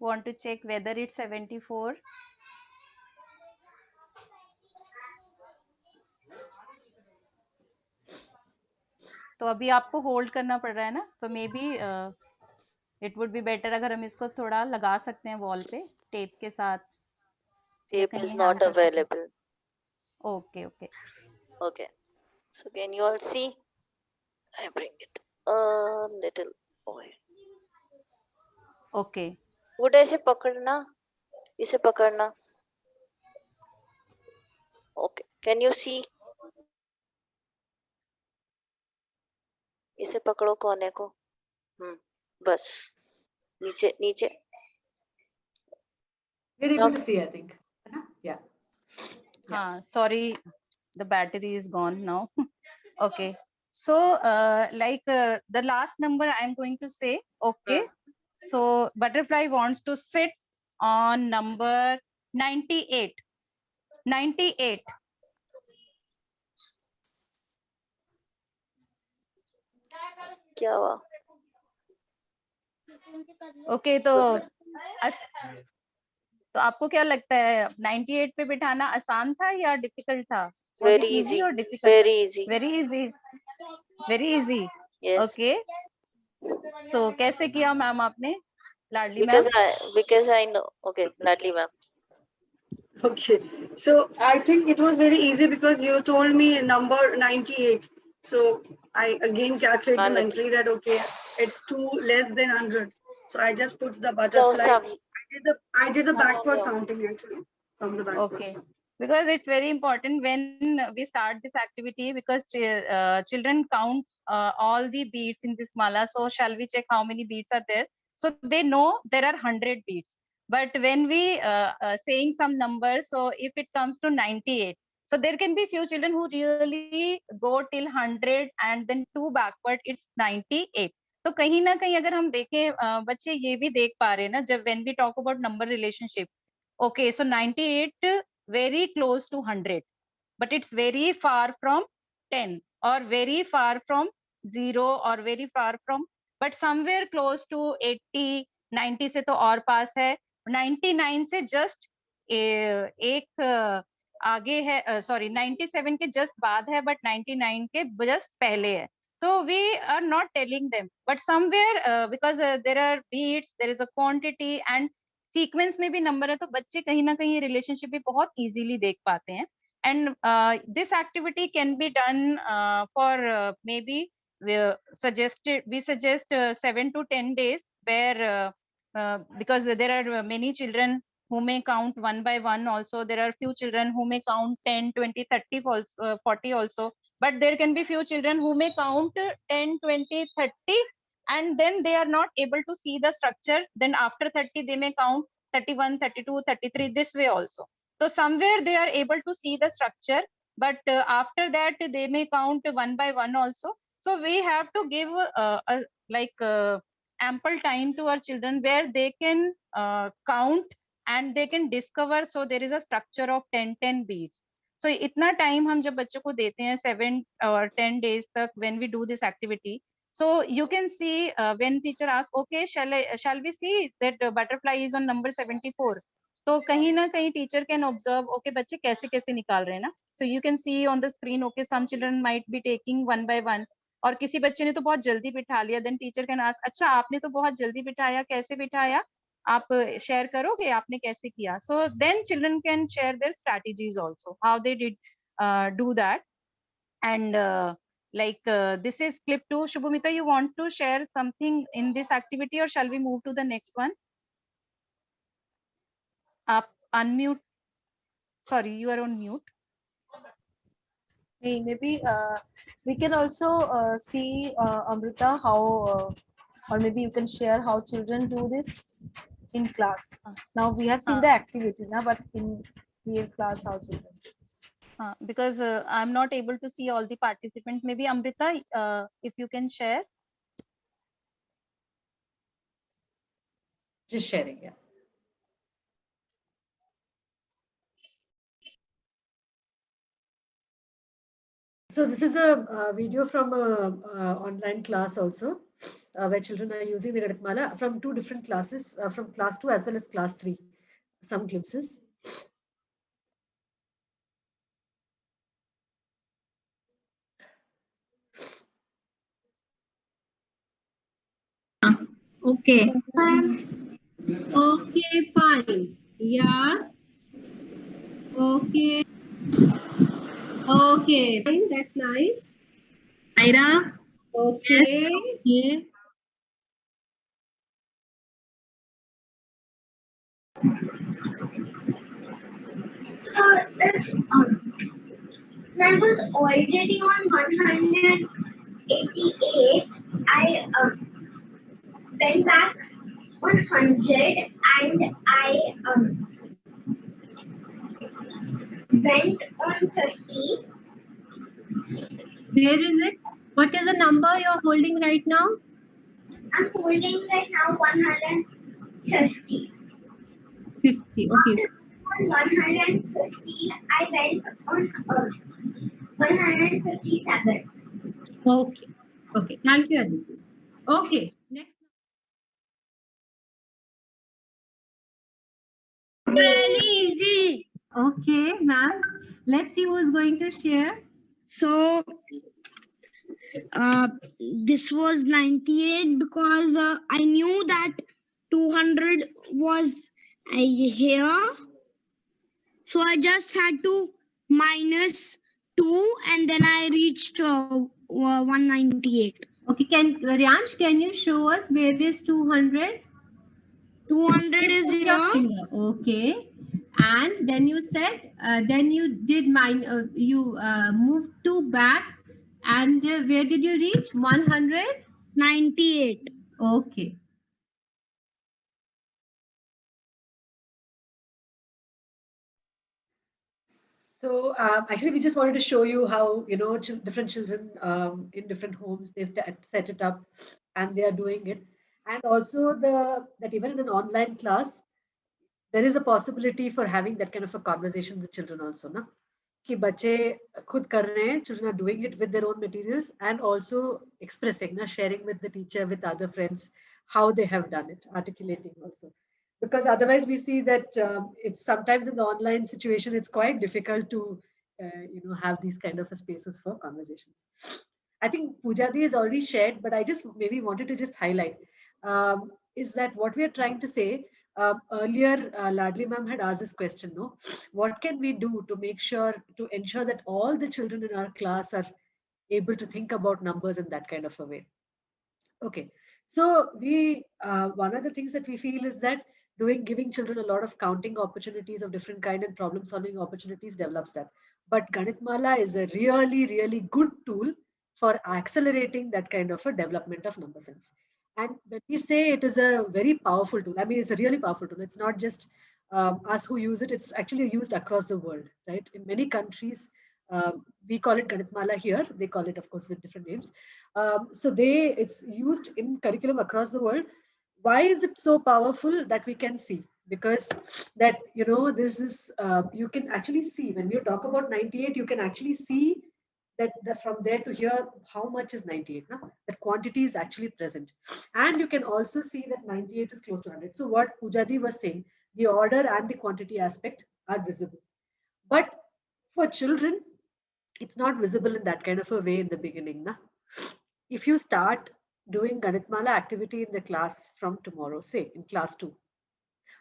want to check whether it's 74. तो अभी आपको hold करना पड़ रहा है ना, तो may be it would be better अगर हम इसको थोड़ा लगा सकते हैं वॉल पे टेप के साथ. Tape is not available. Okay, okay. Okay. So can you all see? I bring it a little away. Okay. Would ऐसे पकड़ना, इसे पकड़ना. Okay, can you see? इसे पकड़ो कोने को. बस नीचे नीचे. We're able to see, I think. Yeah. Sorry, the battery is gone now. Okay. So, the last number I'm going to say, okay. So, butterfly wants to sit on number 98. 98. क्या हुआ? Okay, तो आपको क्या लगता है 98 पे बिठाना आसान था या डिफिकल्ट था? Very easy. और difficult? Very easy. Very easy. Very easy. Yes. Okay. So कैसे किया मैम आपने? लाडली ma'am? Because I know. Okay, Ladli ma'am. Okay, so I think it was very easy because you told me number 98. So I again calculated mentally that okay, it's 2 less than 100. So I just put the butterfly. I did the backward counting actually from the backwards. Okay. Because it's very important when we start this activity, because children count all the beads in this mala. So shall we check how many beads are there? So they know there are 100 beads. But when we saying some numbers, so if it comes to 98, so there can be few children who really go till 100 and then 2 backward, it's 98. तो कहीं ना कहीं अगर हम देखें बच्चे ये भी देख पा रहे हैं ना, जब when we talk about number relationship, okay, so 98 very close to 100, but it's very far from 10 or very far from 0 or very far from, but somewhere close to 80, 90 से तो और पास है, 99 से just एक आगे है, sorry 97 के just बाद है, but 99 के just पहले है. So we are not telling them, but somewhere because there are beats, there is a quantity and sequence में भी नंबर है, तो बच्चे कहीं ना कहीं रिलेशनशिप भी बहुत इजीली देख पाते हैं. And this activity can be done for maybe we suggest 7 to 10 days, where because there are many children who may count one by one also. There are few children who may count 10, 20, 30, 40 also. But there can be few children who may count 10, 20, 30, and then they are not able to see the structure. Then after 30, they may count 31, 32, 33, this way also. So somewhere they are able to see the structure, but after that they may count one by one also. So we have to give ample time to our children where they can count and they can discover. So there is a structure of 10 beads. So इतना time हम जब बच्चों को देते हैं 7 or 10 days तक when we do this activity. So you can see when teacher asks, okay, shall we see that butterfly is on number 74? तो कहीं ना कहीं teacher can observe, okay, बच्चे कैसे कैसे निकाल रहे हैं ना. So you can see on the screen, okay, some children might be taking one by one. और किसी बच्चे ने तो बहुत जल्दी बिठा लिया. Then teacher can ask, अच्छा आपने तो बहुत जल्दी बिठाया, कैसे बिठाया? आप share करोगे आपने कैसे किया? So then children can share their strategies also, how they did do that. And this is clip 2. Shubhamita, you want to share something in this activity, or shall we move to the next one? Unmute. Sorry, you are on mute. Hey, maybe we can also see Amrita how, or maybe you can share how children do this in class. Now we have seen the activity now, but in real class how children do this. Because I'm not able to see all the participants. Maybe Amrita, if you can share. Just sharing, yeah. So this is a video from a online class also, where children are using the Ganit Mala from 2 different classes, from class 2 as well as class 3. Some glimpses. Okay. Okay, fine. Yeah. Okay. Okay, fine. That's nice. Ira. Okay. Okay. I was already on 188. I went back on 100 and I went on 50. Where is it? What is the number you're holding right now? I'm holding right now 150. 50. Okay. On 150, I went on 157. Okay. Okay. Thank you, Aditi. Okay. Next. Really easy. Okay, ma'am. Let's see who is going to share. So this was 98 because I knew that 200 was here. So I just had to minus 2 and then I reached 198. Okay, Ryansh, can you show us where is 200? 200 is here. Okay. And then you said, then you did you moved 2 back. And where did you reach? 198. Okay. So actually, we just wanted to show you how, different children in different homes, they've set it up and they are doing it. And also that even in an online class, there is a possibility for having that kind of a conversation with children also, na? कि बच्चे खुद कर रहे हैं, children are doing it with their own materials and also expressing, sharing with the teacher, with other friends, how they have done it, articulating also. Because otherwise we see that it's sometimes in the online situation, it's quite difficult to, have these kind of spaces for conversations. I think Pujadi has already shared, but I just maybe wanted to just highlight is that what we are trying to say. Earlier, Ladli ma'am had asked this question, no? What can we do to make sure, to ensure that all the children in our class are able to think about numbers in that kind of a way? Okay, so one of the things that we feel is that giving children a lot of counting opportunities of different kind and problem solving opportunities develops that. But Ganitmala is a really, really good tool for accelerating that kind of a development of number sense. And when we say it is a very powerful tool, I mean, it's a really powerful tool. It's not just us who use it, it's actually used across the world, right? In many countries, we call it Ganitmala here. They call it, of course, with different names. So it's used in curriculum across the world. Why is it so powerful? That we can see, because that, this is, you can actually see when you talk about 98, you can actually see that from there to here, how much is 98? Now, that quantity is actually present. And you can also see that 98 is close to 100. So what Pujadi was saying, the order and the quantity aspect are visible. But for children, it's not visible in that kind of a way in the beginning. Na? If you start doing Ganitmala activity in the class from tomorrow, say in class 2,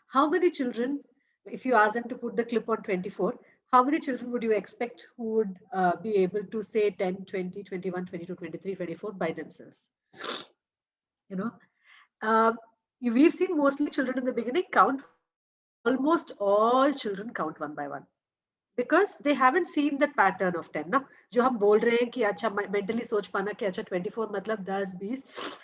how many children, if you ask them to put the clip on 24, how many children would you expect who would be able to say 10, 20, 21, 22, 23, 24 by themselves? You know, we've seen mostly children in the beginning count one by one. Almost all children count one by one. Because they haven't seen that pattern of 10 ना, जो हम बोल रहे हैं कि अच्छा mentally सोच पाना कि अच्छा 24 मतलब 10 20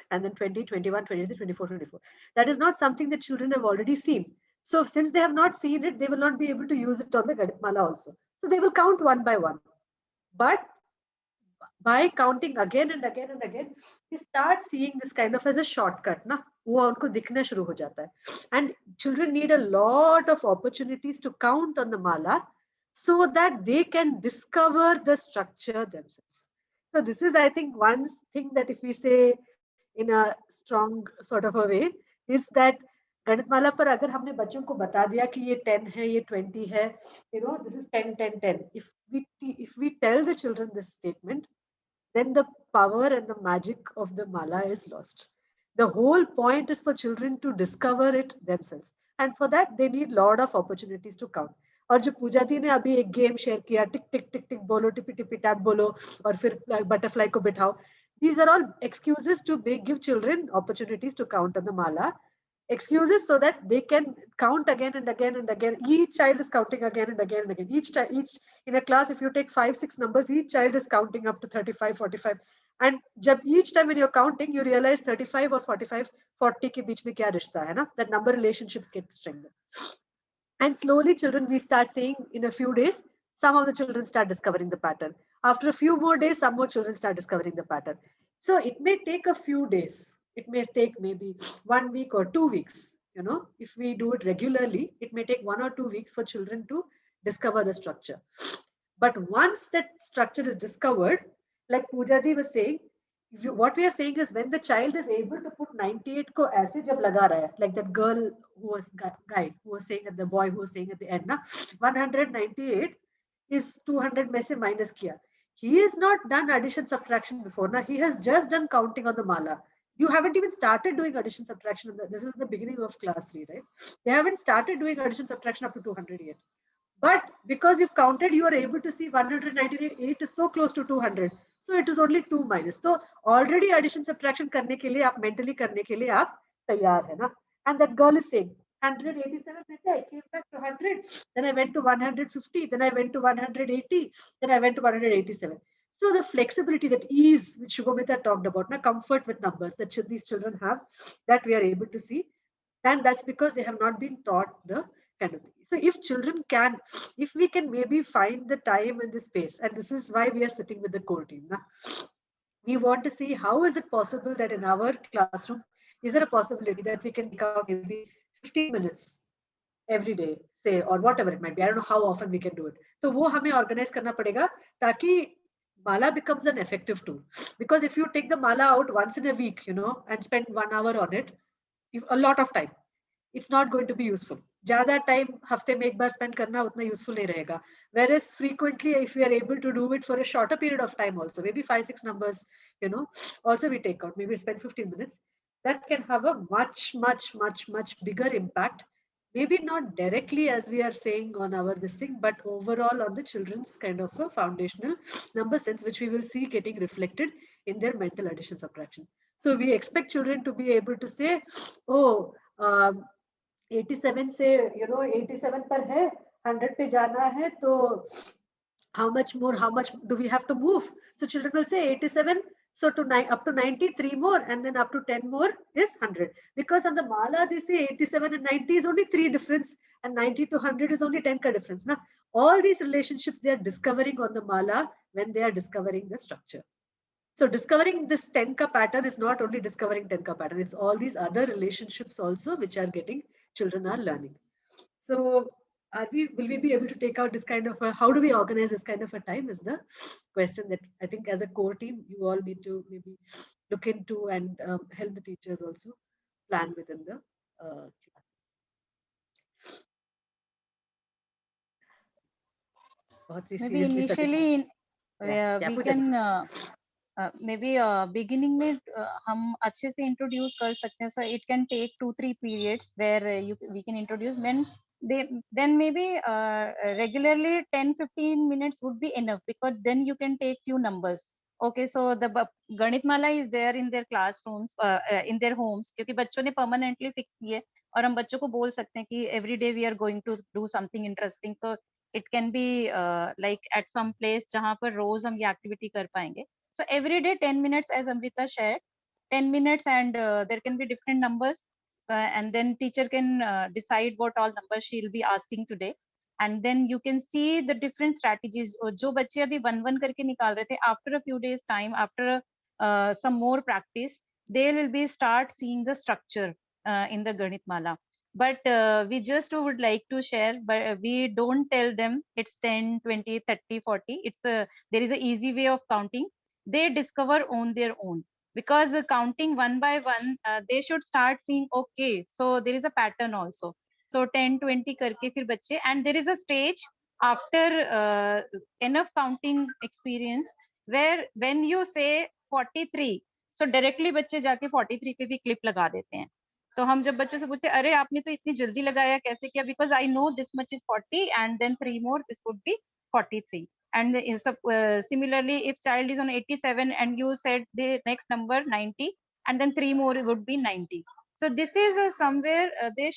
and then 20 21 23 24 24, that is not something that children have already seen. So since they have not seen it, they will not be able to use it on the Ganitmala also. So they will count one by one. But by counting again and again and again, they start seeing this kind of as a shortcut ना, वो उनको दिखना शुरू हो जाता है. And children need a lot of opportunities to count on the mala so that they can discover the structure themselves. So this is, I think, one thing that if we say in a strong sort of a way, is that गणितमाला पर अगर हमने बच्चों को बता दिया कि ये 10 है, ये 20 है, this is 10 10 10. If we tell the children this statement, then the power and the magic of the mala is lost. The whole point is for children to discover it themselves. And for that, they need lot of opportunities to count. और जो पूजा दी ने अभी एक game share किया, टिक टिक टिक टिक बोलो, टिपी टिपी tap बोलो, और फिर बटरफ्लाई को बिठाओ. These are all excuses to give children opportunities to count on the mala. excuses so that they can count again and again and again. Each child is counting again and again and again. Each in a class, if you take 5-6 numbers, each child is counting up to 35, 45. And each time when you're counting, you realize 35 or 45, 40 ke beech mein kya rishta hai na? That number relationships get strengthened. And slowly, children, we start seeing in a few days, some of the children start discovering the pattern. After a few more days, some more children start discovering the pattern. So it may take a few days. It may take maybe 1 week or 2 weeks. You know, if we do it regularly, it may take 1 or 2 weeks for children to discover the structure. But once that structure is discovered, like Pujadi was saying, what we are saying is when the child is able to put 98 ko aise jab laga raha hai, like that girl who was guide who was saying at the boy who was saying at the end, na 198 is 200 mein se minus kiya. He has not done addition subtraction before. Na he has just done counting on the mala. You haven't even started doing addition subtraction. This is the beginning of class 3, right? They haven't started doing addition subtraction up to 200 yet. But because you've counted, you are able to see 198 is so close to 200. So it is only 2 minus. So already addition subtraction करने के लिए आप mentally करने के लिए आप तैयार है ना? And that girl is saying 187 में से I came back to 100. Then I went to 150. Then I went to 180. Then I went to 187. So the flexibility, that ease which Shubhamita talked about, na comfort with numbers that these children have, that we are able to see. And that's because they have not been taught the kind of thing. So if children can, if we can maybe find the time and the space, and this is why we are sitting with the core team. Na? We want to see how is it possible that in our classroom, is there a possibility that we can take out maybe 15 minutes every day, say, or whatever it might be. I don't know how often we can do it. So वो हमें organize करना पड़ेगा ताकि mala becomes an effective tool. Because if you take the mala out once in a week, you know, and spend 1 hour on it, a lot of time, it's not going to be useful. Jada time hafte mein ek baar spend karna utna useful nahi rahega. Whereas frequently, if we are able to do it for a shorter period of time also, maybe 5-6 numbers, you know, also we take out, maybe spend 15 minutes, that can have a much bigger impact. Maybe not directly as we are saying on our this thing, but overall on the children's kind of a foundational number sense, which we will see getting reflected in their mental addition subtraction. So we expect children to be able to say, oh, 87 से, you know, 87 पर है, 100 पे जाना है, तो how much do we have to move? So children will say 87, so to up to 90, 3 more, and then up to 10 more is 100. Because on the mala, they say 87 and 90 is only 3 difference, and 90 to 100 is only 10 ka difference. Now, all these relationships they are discovering on the mala when they are discovering the structure. So discovering this 10 ka pattern is not only discovering 10 ka pattern, it's all these other relationships also which are getting, children are learning. So will we be able to take out this kind of how do we organize this kind of a time is the question that I think as a core team, you all need to maybe look into and help the teachers also plan within the classes. Maybe initially we can maybe beginning में हम अच्छे से introduce कर सकते हैं, so it can take 2-3 periods where we can introduce. Then maybe regularly 10-15 minutes would be enough, because then you can take few numbers. Okay, so the Ganit Mala is there in their classrooms, in their homes, क्योंकि बच्चों ने permanently fix की है, और हम बच्चों को बोल सकते हैं कि every day we are going to do something interesting. So it can be like at some place जहाँ पर रोज हम ये activity कर पाएंगे. So every day 10 minutes, as Amrita shared, 10 minutes, and there can be different numbers. And then teacher can decide what all numbers she'll be asking today. And then you can see the different strategies. जो बच्चे अभी 1-1 करके निकाल रहे थे, after a few days time, after some more practice, they will be start seeing the structure in the Ganit Mala. But we just would like to share, but we don't tell them it's 10, 20, 30, 40. There is an easy way of counting. They discover on their own, because counting one by one, they should start seeing, okay, so there is a pattern also. So 10, 20 करके फिर बच्चे, and there is a stage after enough counting experience where when you say 43, so directly बच्चे जाके 43 पे भी clip लगा देते हैं. तो हम जब बच्चों से पूछते हैं, अरे आपने तो इतनी जल्दी लगाया, कैसे किया? Because I know this much is 40 and then 3 more, this would be 43. And similarly, if child is on 87 and you said the next number 90, and then 3 more would be 90. So this is somewhere they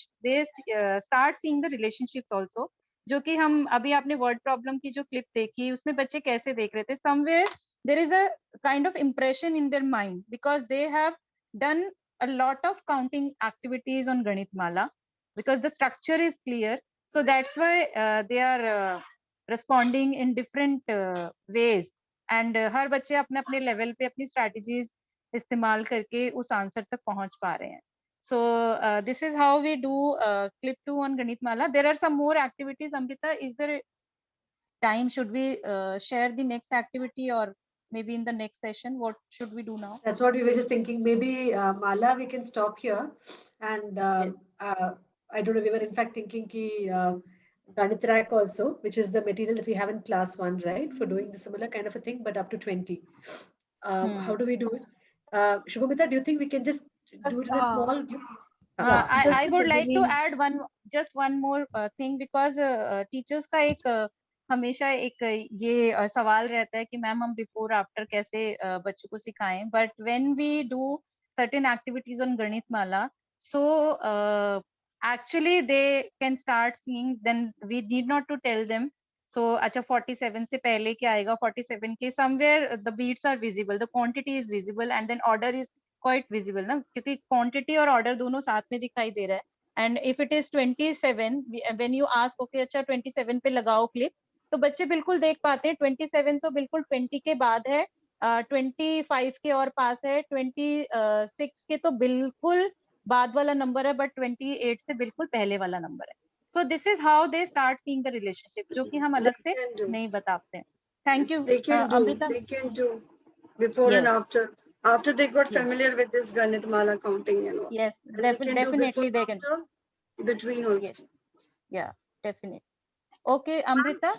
start seeing the relationships also, जो कि हम अभी आपने word problem की जो clip देखी उसमें बच्चे कैसे देख रहे थे, somewhere there is a kind of impression in their mind because they have done a lot of counting activities on Ganit Mala because the structure is clear. So that's why they are responding in different ways. And हर बच्चे अपने अपने level पे अपनी strategies इस्तेमाल करके उस answer तक पहुंच पा रहे हैं. So this is how we do clip 2 on Ganit Mala. There are some more activities. Amrita, is there time? Should we share the next activity or maybe in the next session? What should we do now? That's what we were just thinking. Maybe Mala, we can stop here. And Yes. I don't know, we were in fact thinking ki Ganit rack also, which is the material that we have in class 1, right? For doing the similar kind of a thing, but up to 20. How do we do it? Shubhamita, do you think we can just do it in a small group? I would like to add just one more thing because teachers का एक हमेशा एक ये सवाल रहता है कि ma'am हम बिफोर आफ्टर कैसे बच्चों को सिखाएं, but when we do certain activities on Ganit Mala, so actually they can start seeing, then we need not to tell them. So अच्छा 47 से पहले क्या आएगा, 47 के somewhere the beats are visible, the quantity is visible and then order is quite visible ना, क्योंकि quantity और order दोनों साथ में दिखाई दे रहा है. And if it is 27, when you ask okay अच्छा 27 पे लगाओ clip, तो बच्चे बिल्कुल देख पाते हैं 27 तो बिल्कुल 20 के बाद है, 25 के और पास है, 26 के तो बिल्कुल बाद वाला नंबर है, बट 28 से बिल्कुल पहले वाला नंबर है. So this is how they start seeing the relationship, जो कि हम अलग से नहीं बताते हैं. Thank you, They can do. Amrita. They can do before and after. After they got familiar with this Ganit Mala counting and all. Yes, And they can do definitely before, they can. after, between also. Yes. Yeah, definitely. Okay, Amrita,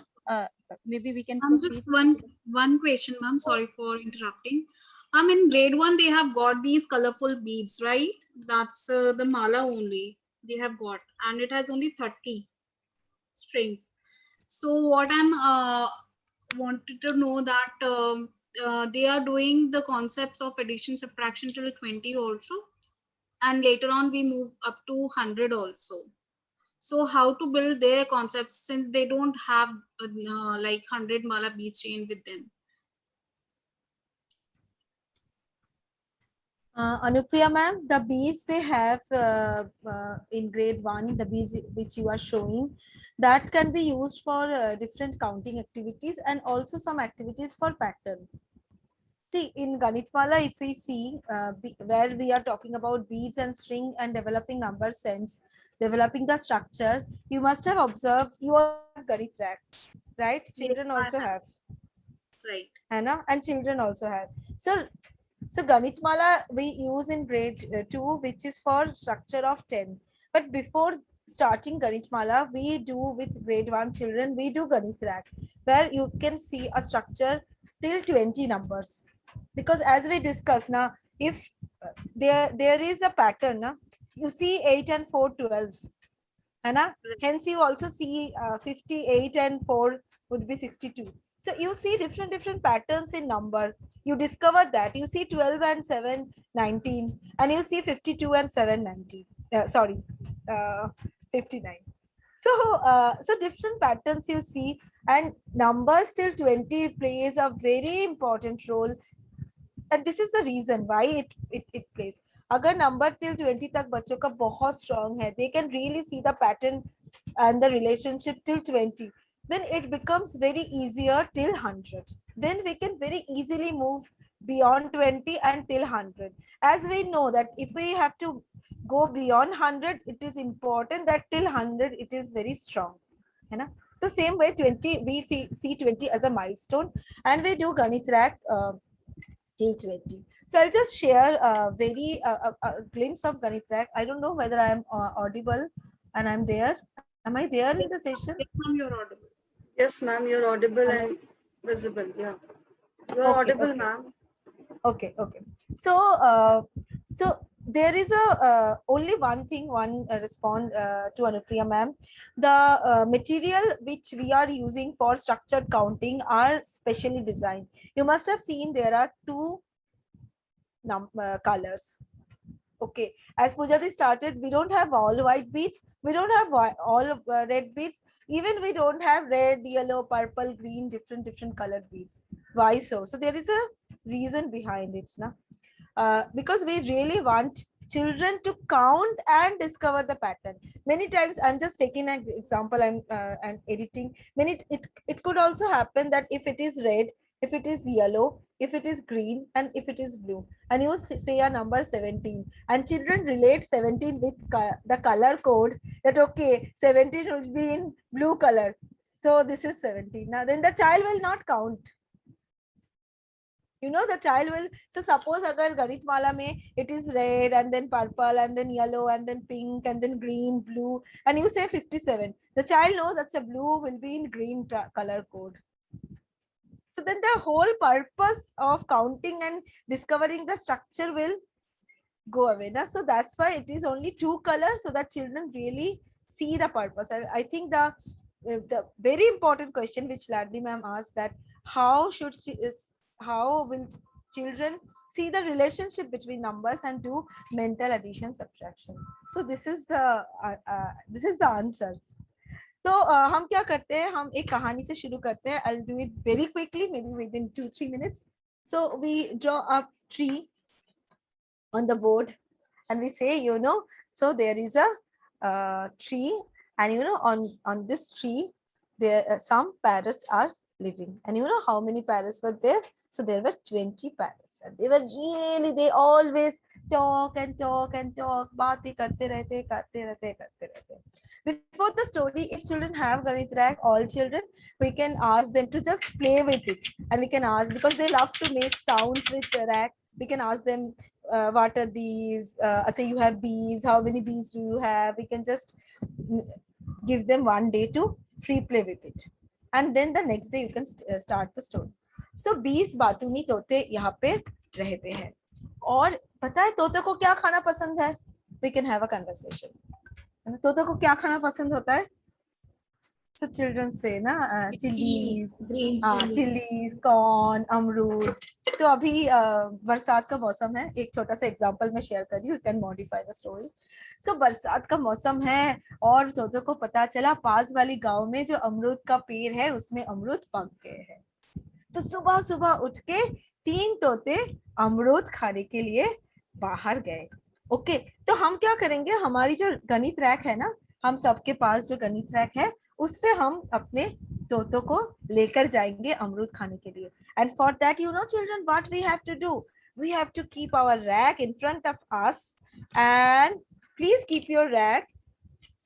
maybe we can Just proceed. one question, ma'am. Sorry for interrupting. In grade 1, they have got these colorful beads, right? That's the mala only they have got, and it has only 30 strings. So what I'm wanted to know that they are doing the concepts of addition, subtraction till 20 also, and later on we move up to 100 also. So how to build their concepts since they don't have like 100 mala beads chain with them? Anupriya ma'am, the beads they have in grade 1, the beads which you are showing, that can be used for different counting activities and also some activities for pattern. See, in Ganit Mala, if we see where we are talking about beads and string and developing number sense, developing the structure, you must have observed you are Ganit rack, right? Children also have. Right. Anna, and children also have. So Ganit Mala we use in grade 2, which is for structure of 10. But before starting Ganit Mala, we do with grade 1 children, we do Ganit rack, where you can see a structure till 20 numbers. Because as we discussed now, if there is a pattern, na, you see 8 and 4, 12. Anna, hence you also see 58 and 4 would be 62. So you see different patterns in number. You discover that you see 12 and 7, 19, and you see 52 and 7, 19. 59. So different patterns you see, and numbers till 20 plays a very important role. And this is the reason why it plays. अगर number till 20 तक बच्चों का बहुत strong है, they can really see the pattern and the relationship till 20. Then it becomes very easier till 100. Then we can very easily move beyond 20 and till 100. As we know that if we have to go beyond 100, it is important that till 100 it is very strong. The same way 20, we see 20 as a milestone, and we do Ganit rack till 20. So I'll just share a glimpse of Ganit rack. I don't know whether I am audible and I'm there. Am I there in the session? Yes, ma'am, you're audible. Yes, ma'am, you're audible and visible. Yeah, you're audible, ma'am. Okay. So there is only one thing, respond to Anupriya ma'am. The material which we are using for structured counting are specially designed. You must have seen there are two colors. Okay, as Pujati started, we don't have all white beads, we don't have all red beads, even we don't have red, yellow, purple, green, different colored beads. Why so? So there is a reason behind it, na? Because we really want children to count and discover the pattern. Many times, I'm just taking an example, I'm editing. It could also happen that if it is red, if it is yellow, if it is green, and if it is blue, and you say a number 17, and children relate 17 with the color code, that okay, 17 will be in blue color, so this is 17. Now then the child will not count. You know, the child will, so suppose agar Ganit Mala mein it is red and then purple and then yellow and then pink and then green, blue, and you say 57, the child knows that's a blue will be in green color code. So then the whole purpose of counting and discovering the structure will go away. Na? So that's why it is only two colors, so that children really see the purpose. And I think the very important question which Ladli ma'am asked, that how will children see the relationship between numbers and do mental addition subtraction. So this is the answer. तो हम क्या करते हैं, हम एक कहानी से शुरू करते हैं. I'll do it very quickly, maybe within 2-3 minutes. So we draw a tree on the board and we say, you know, so there is a tree, and you know, on this tree there some parrots are living, and you know how many parrots were there? So there were 20 parrots, and they always talk and talk and talk, baatein karte rehte. Before the story, if children have Ganit Rack, all children, we can ask them to just play with it, and we can ask, because they love to make sounds with the rack, we can ask them, what are these? You have bees. How many bees do you have? We can just give them one day to free play with it, and then the next day you can start the story. So bees बातूनी तोते यहाँ पे रहते हैं, और पता है तोते को क्या खाना पसंद है? We can have a conversation. तोते को क्या खाना पसंद होता है? So children say ना चिलीज, चिलीज, कॉर्न, अमरूद. तो अभी बरसात का मौसम है, एक छोटा सा एग्जांपल मैं शेयर कर रही हूँ, you can modify the story. So बरसात का मौसम है और तोते को पता चला पास वाली गांव में जो अमरूद का पेड़ है उसमें अमरूद पक गए हैं. तो सुबह सुबह उठ के 3 तोते अमरूद खाने के लिए बाहर गए. ओके, तो हम क्या करेंगे, हमारी जो गणित रैक है ना, हम सबके पास जो गणित रैक है उस पे हम अपने तोतों को लेकर जाएंगे अमरूद खाने के लिए. And for that, you know children, what we have to do, we have to keep our rack in front of us, and please keep your rack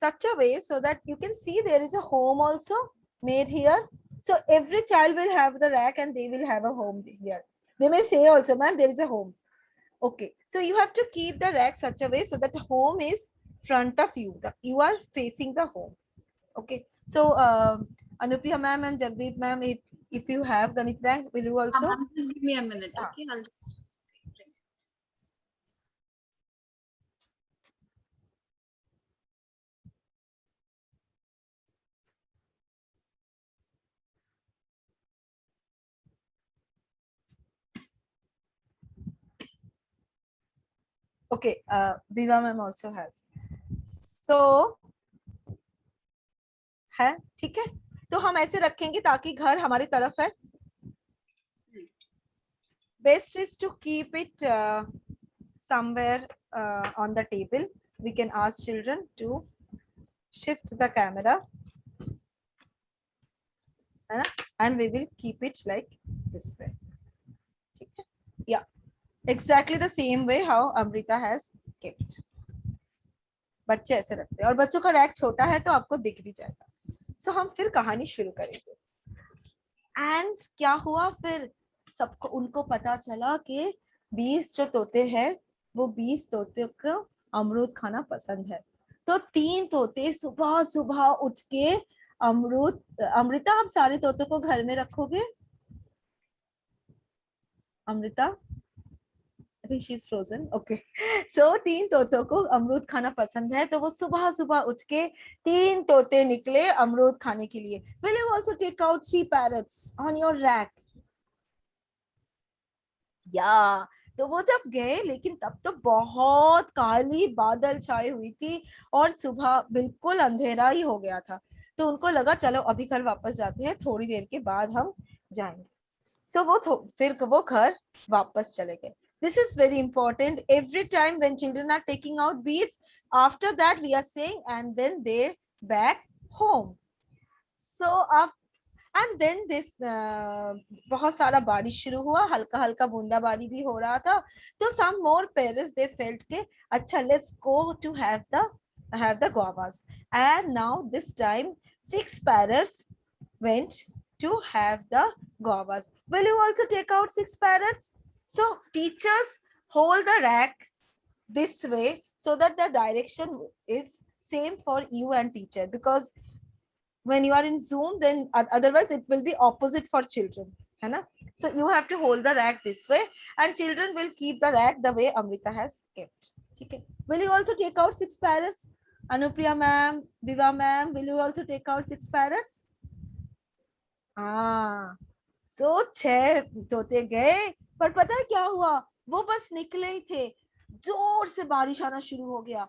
such a way so that you can see there is a home also made here. So every child will have the rack and they will have a home here. They may say also, ma'am, there is a home. Okay, so you have to keep the rack such a way so that the home is front of you. You are facing the home. Okay, so Anupriya ma'am and Jagdeep ma'am, if you have Ganit rank, will you also? Just give me a minute, okay? I'll just... Okay, Viva ma'am also has. So है, ठीक है, तो हम ऐसे रखेंगे ताकि घर हमारी तरफ है. Best is to keep it somewhere on the table. We can ask children to shift the camera, and we will keep it like this way. Yeah, exactly the same way how Amrita has kept. बच्चे ऐसे रखते हैं और बच्चों का rack छोटा है तो आपको दिख भी जाएगा. सो हम फिर कहानी शुरू करेंगे. एंड क्या हुआ फिर, सबको उनको पता चला कि 20 जो तोते हैं वो 20 तोते को अमरूद खाना पसंद है. तो 3 तोते सुबह सुबह उठ के अमरूद. अमृता, आप सारे तोतों को घर में रखोगे? Amrita, I think she's frozen. Okay. So 3 तोतों को अमरूद खाना पसंद है तो वो सुबह सुबह उठ के 3 तोते निकले अमरूद खाने के लिए. Will you also take out 3 parrots on your rack? Yeah. तो वो जब गए, लेकिन तब तो बहुत काली बादल छाई हुई थी और सुबह बिल्कुल अंधेरा ही हो गया था। तो उनको लगा चलो अभी घर वापस जाते हैं, थोड़ी देर के बाद हम जाएंगे। सो फिर वो घर वापस चले गए। This is very important. Every time when children are taking out beads, after that we are saying, and then they back home. So after and then this बहुत सारा बारिश शुरू हुआ, हल्का हल्का बूंदाबांदी भी हो रहा था। तो सम मोर पेरेंट्स दे फेल्ट के अच्छा let's go to have the guavas, and now this time 6 parrots went to have the guavas. Will you also take out 6 parrots? So teachers hold the rack this way so that the direction is same for you and teacher, because when you are in Zoom, then otherwise it will be opposite for children, है ना? So you have to hold the rack this way, and children will keep the rack the way Amrita has kept. Okay. Will you also take out 6 parrots? Anupriya ma'am, Diva ma'am, will you also take out 6 parrots? हाँ, so 6 तोते गए, पर पता है क्या हुआ? वो बस निकले ही थे, जोर से बारिश आना शुरू हो गया।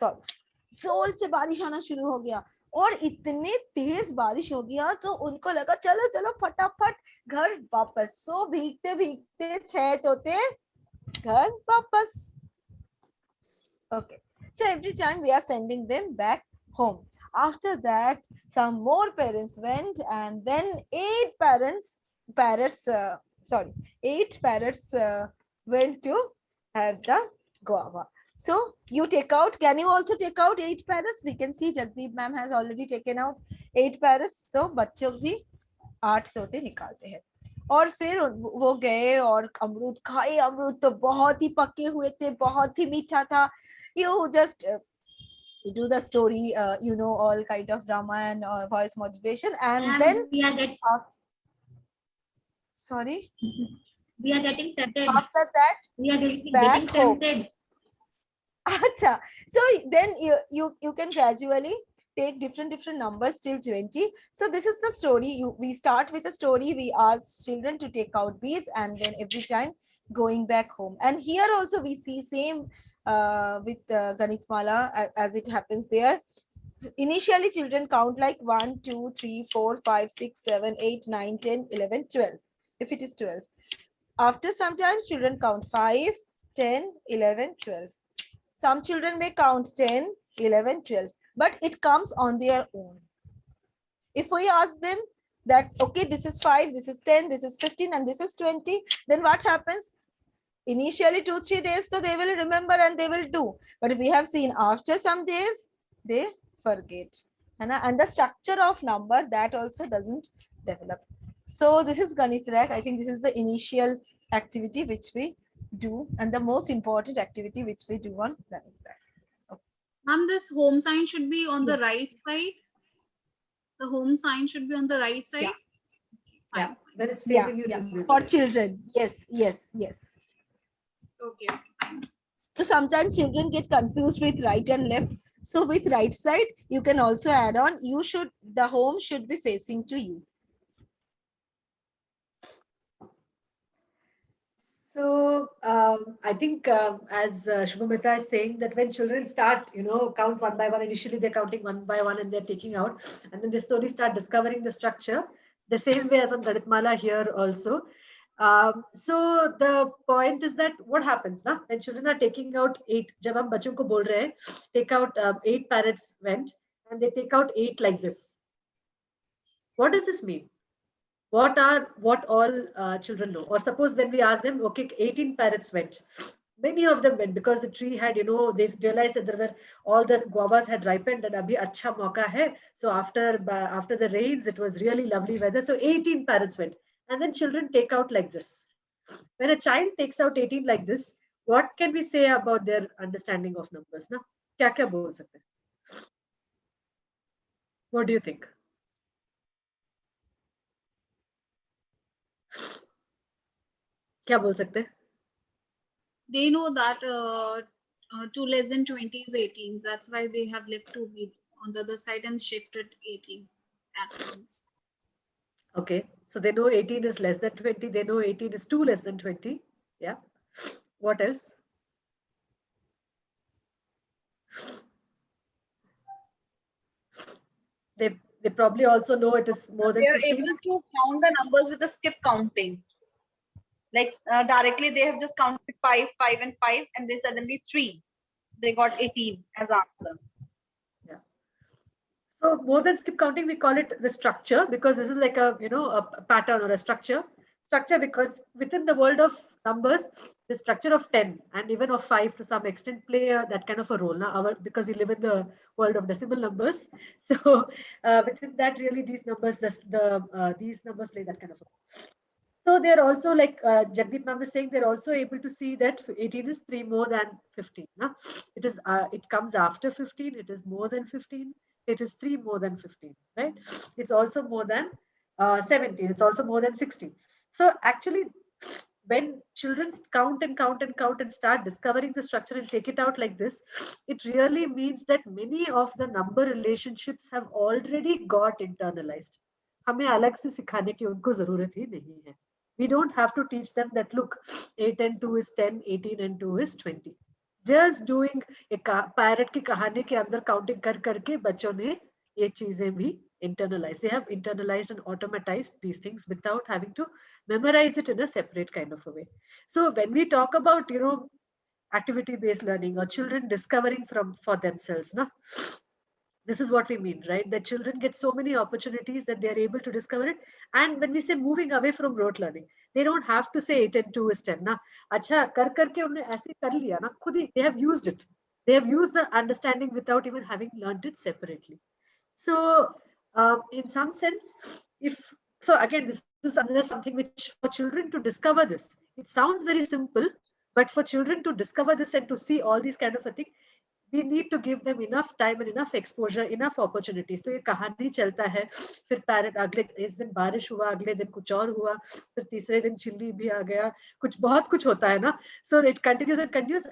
सॉरी, जोर से बारिश आना शुरू हो गया और इतने तेज बारिश हो गया तो उनको लगा चलो चलो फटाफट घर वापस। सो भीगते भीगते 6 तोते घर वापस। Okay, so every time we are sending them back home. After that, some more parents went, and then 8 parrots went to have the guava. So you take out, can you also take out 8 parrots? We can see Jagdeep ma'am has already taken out 8 parrots. So बच्चों भी 8 तोते निकालते हैं। और फिर वो गए और अमरूद खाए। अमरूद तो बहुत ही पके हुए थे, बहुत ही मीठा था। You just do the story, all kind of drama and voice modulation, and then we are getting, sorry, we are getting tempted. After that, we are getting back home. tempted. Acha. So then you can gradually take different numbers till 20. So this is the story. We start with a story. We ask children to take out beads, and then every time going back home. And here also we see same with Ganit Mala as it happens there. Initially children count like 1, 2, 3, 4, 5, 6, 7, 8, 9, 10, 11, 12. If it is 12. After sometimes children count 5, 10, 11, 12. Some children may count 10, 11, 12, but it comes on their own. If we ask them that, okay, this is 5, this is 10, this is 15, and this is 20, then what happens? Initially 2-3 days, so they will remember and they will do. But we have seen after some days, they forget. And the structure of number, that also doesn't develop. So this is Ganit Rack. I think this is the initial activity which we do, and the most important activity which we do on Ganit Rack. Okay. Ma'am, this home sign should be on the right side. The home sign should be on the right side. Yeah, when it's facing you. For children, yes. Okay. So sometimes children get confused with right and left. So with right side, you can also add on, the home should be facing to you. So I think as Shubhamita is saying, that when children start, count one by one, initially they're counting one by one and they're taking out, and then they slowly start discovering the structure, the same way as on Ganitmala here also. So the point is that what happens now when children are taking out 8, जब हम बच्चों को बोल रहे हैं, take out 8 parrots went, and they take out 8 like this. What does this mean? What all children know? Or suppose then we ask them, okay, 18 parrots went. Many of them went because the tree had, they realized that there were all the guavas had ripened and abhi acha mauka hai. So after the rains, it was really lovely weather. So 18 parrots went. And then children take out like this. When a child takes out 18 like this, what can we say about their understanding of numbers? Na? Kya bol sakte? What do you think? क्या बोल सकते हैं? They know that 2 less than 20 is 18. That's why they have left 2 beads on the other side and shifted 18. Okay, so they know 18 is less than 20. They know 18 is 2 less than 20. Yeah. What else? They probably also know it is more than They are 15. able to count the numbers with a skip counting. Like directly they have just counted 5, 5 and 5 and then suddenly 3. So they got 18 as answer. Yeah. So more than skip counting, we call it the structure, because this is like a, a pattern or a structure. Structure because within the world of numbers, the structure of 10 and even of 5 to some extent play that kind of a role now, because we live in the world of decimal numbers. So within that, really these numbers, these numbers play that kind of a role. So they're also like Jagdeep ma'am is saying, they're also able to see that 18 is 3 more than 15. No? It comes after 15. It is more than 15. It is 3 more than 15, right? It's also more than 17. It's also more than 16. So actually, when children count and count and count and start discovering the structure and take it out like this, it really means that many of the number relationships have already got internalized. हमें अलग से सिखाने की उनको जरूरत ही नहीं है. We don't have to teach them that, look, 8 and 2 is 10, 18 and 2 is 20. Just doing एक parrot की कहानी के अंदर counting कर करके बच्चों ने ये चीजें भी internalized. They have internalized and automatized these things without having to memorize it in a separate kind of a way. So when we talk about, activity-based learning or children discovering for themselves, this is what we mean, right? That children get so many opportunities that they are able to discover it. And when we say moving away from rote learning, they don't have to say 8 and 2 is 10. Na, acha, kar karke unne aise kar liya na, khud hi, they have used it. They have used the understanding without even having learned it separately. So, in some sense, again, this is another something which for children to discover this, it sounds very simple, but for children to discover this and to see all these kind of a thing, we need to give them enough time and enough exposure, enough opportunities. तो ये कहानी चलता है, फिर parrot अगले इस दिन बारिश हुआ, अगले दिन कुछ और हुआ, फिर तीसरे दिन चिल्ली भी आ गया, बहुत कुछ होता है ना. So it continues and continues.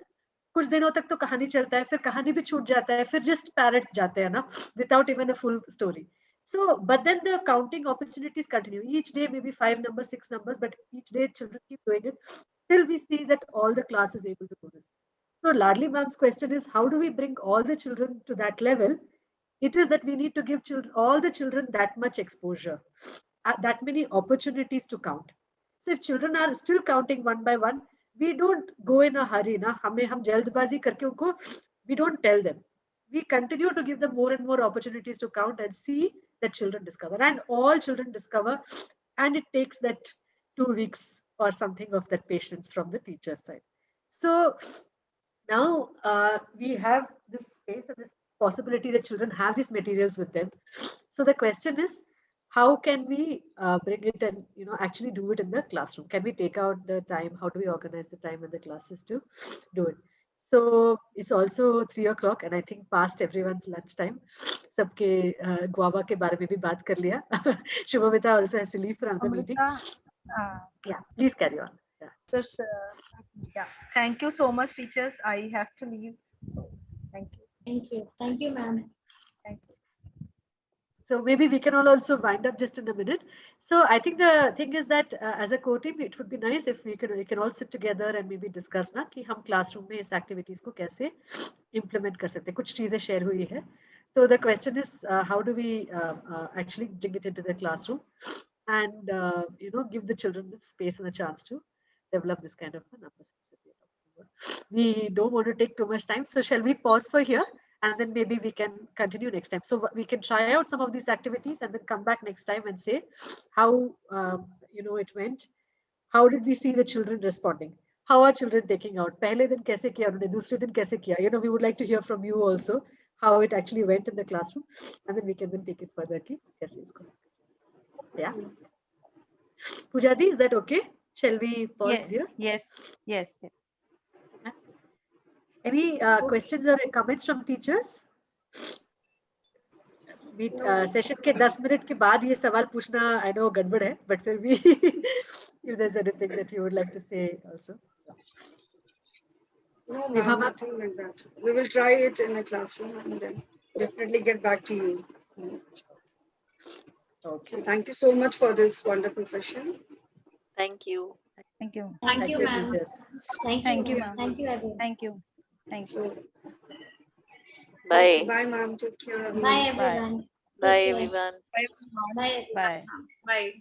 कुछ दिनों तक तो कहानी चलता है, फिर कहानी भी छूट जाता है, फिर just parrots जाते हैं ना, without even a full story. So, but then the counting opportunities continue. Each day maybe 5 numbers, 6 numbers, but each day children keep doing it till we see that all the class is able to do this. So Ladli ma'am's question is, how do we bring all the children to that level? It is that we need to give all the children that much exposure, that many opportunities to count. So if children are still counting one by one, we don't go in a hurry. Na? Hum jaldbazi karke unko, we don't tell them. We continue to give them more and more opportunities to count and see that children discover. And all children discover. And it takes that 2 weeks or something of that patience from the teacher's side. So now we have this space and this possibility that children have these materials with them. So the question is, how can we bring it and actually do it in the classroom? Can we take out the time? How do we organize the time in the classes to do it? So it's also 3 o'clock and I think past everyone's lunch time. Sabke guava ke bare mein bhi baat kar liya. Shubhamita also has to leave for another meeting. Yeah, please carry on. Yeah. So, yeah, thank you so much, teachers. I have to leave. So, thank you. Thank you. Thank you, ma'am. Thank you. So maybe we can all also wind up just in a minute. So I think the thing is that as a core team, it would be nice if we can all sit together and maybe discuss ना कि हम classroom में इस activities को कैसे implement कर सकते हैं. कुछ चीजें share हुई है. So the question is, how do we actually bring it into the classroom and give the children the space and a chance to develop this kind of numbers. We don't want to take too much time, so shall we pause for here and then maybe we can continue next time. So we can try out some of these activities and then come back next time and say how it went. How did we see the children responding? How are children taking out? पहले दिन कैसे किया उन्होंने, दूसरे दिन कैसे किया? We would like to hear from you also how it actually went in the classroom, and then we can then take it further. कि कैसे इसको? Yeah. Pujadi, is that okay? Shall we pause here? Yes. Any questions or comments from teachers? Session के 10 minute के बाद ये सवाल पूछना I know गड़बड़ है, but फिर भी if there's anything that you would like to say also. No, nothing like that. We will try it in a classroom and then definitely get back to you. Okay. So thank you so much for this wonderful session. Thank you. Thank you. Thank you, ma'am. teachers. Thank you, ma'am. Thank you, everyone. Thank you. Thank you. Bye. Bye, ma'am. Take care, everyone. Bye, everyone. Bye, Take care. everyone. Bye, everyone. Bye. Bye.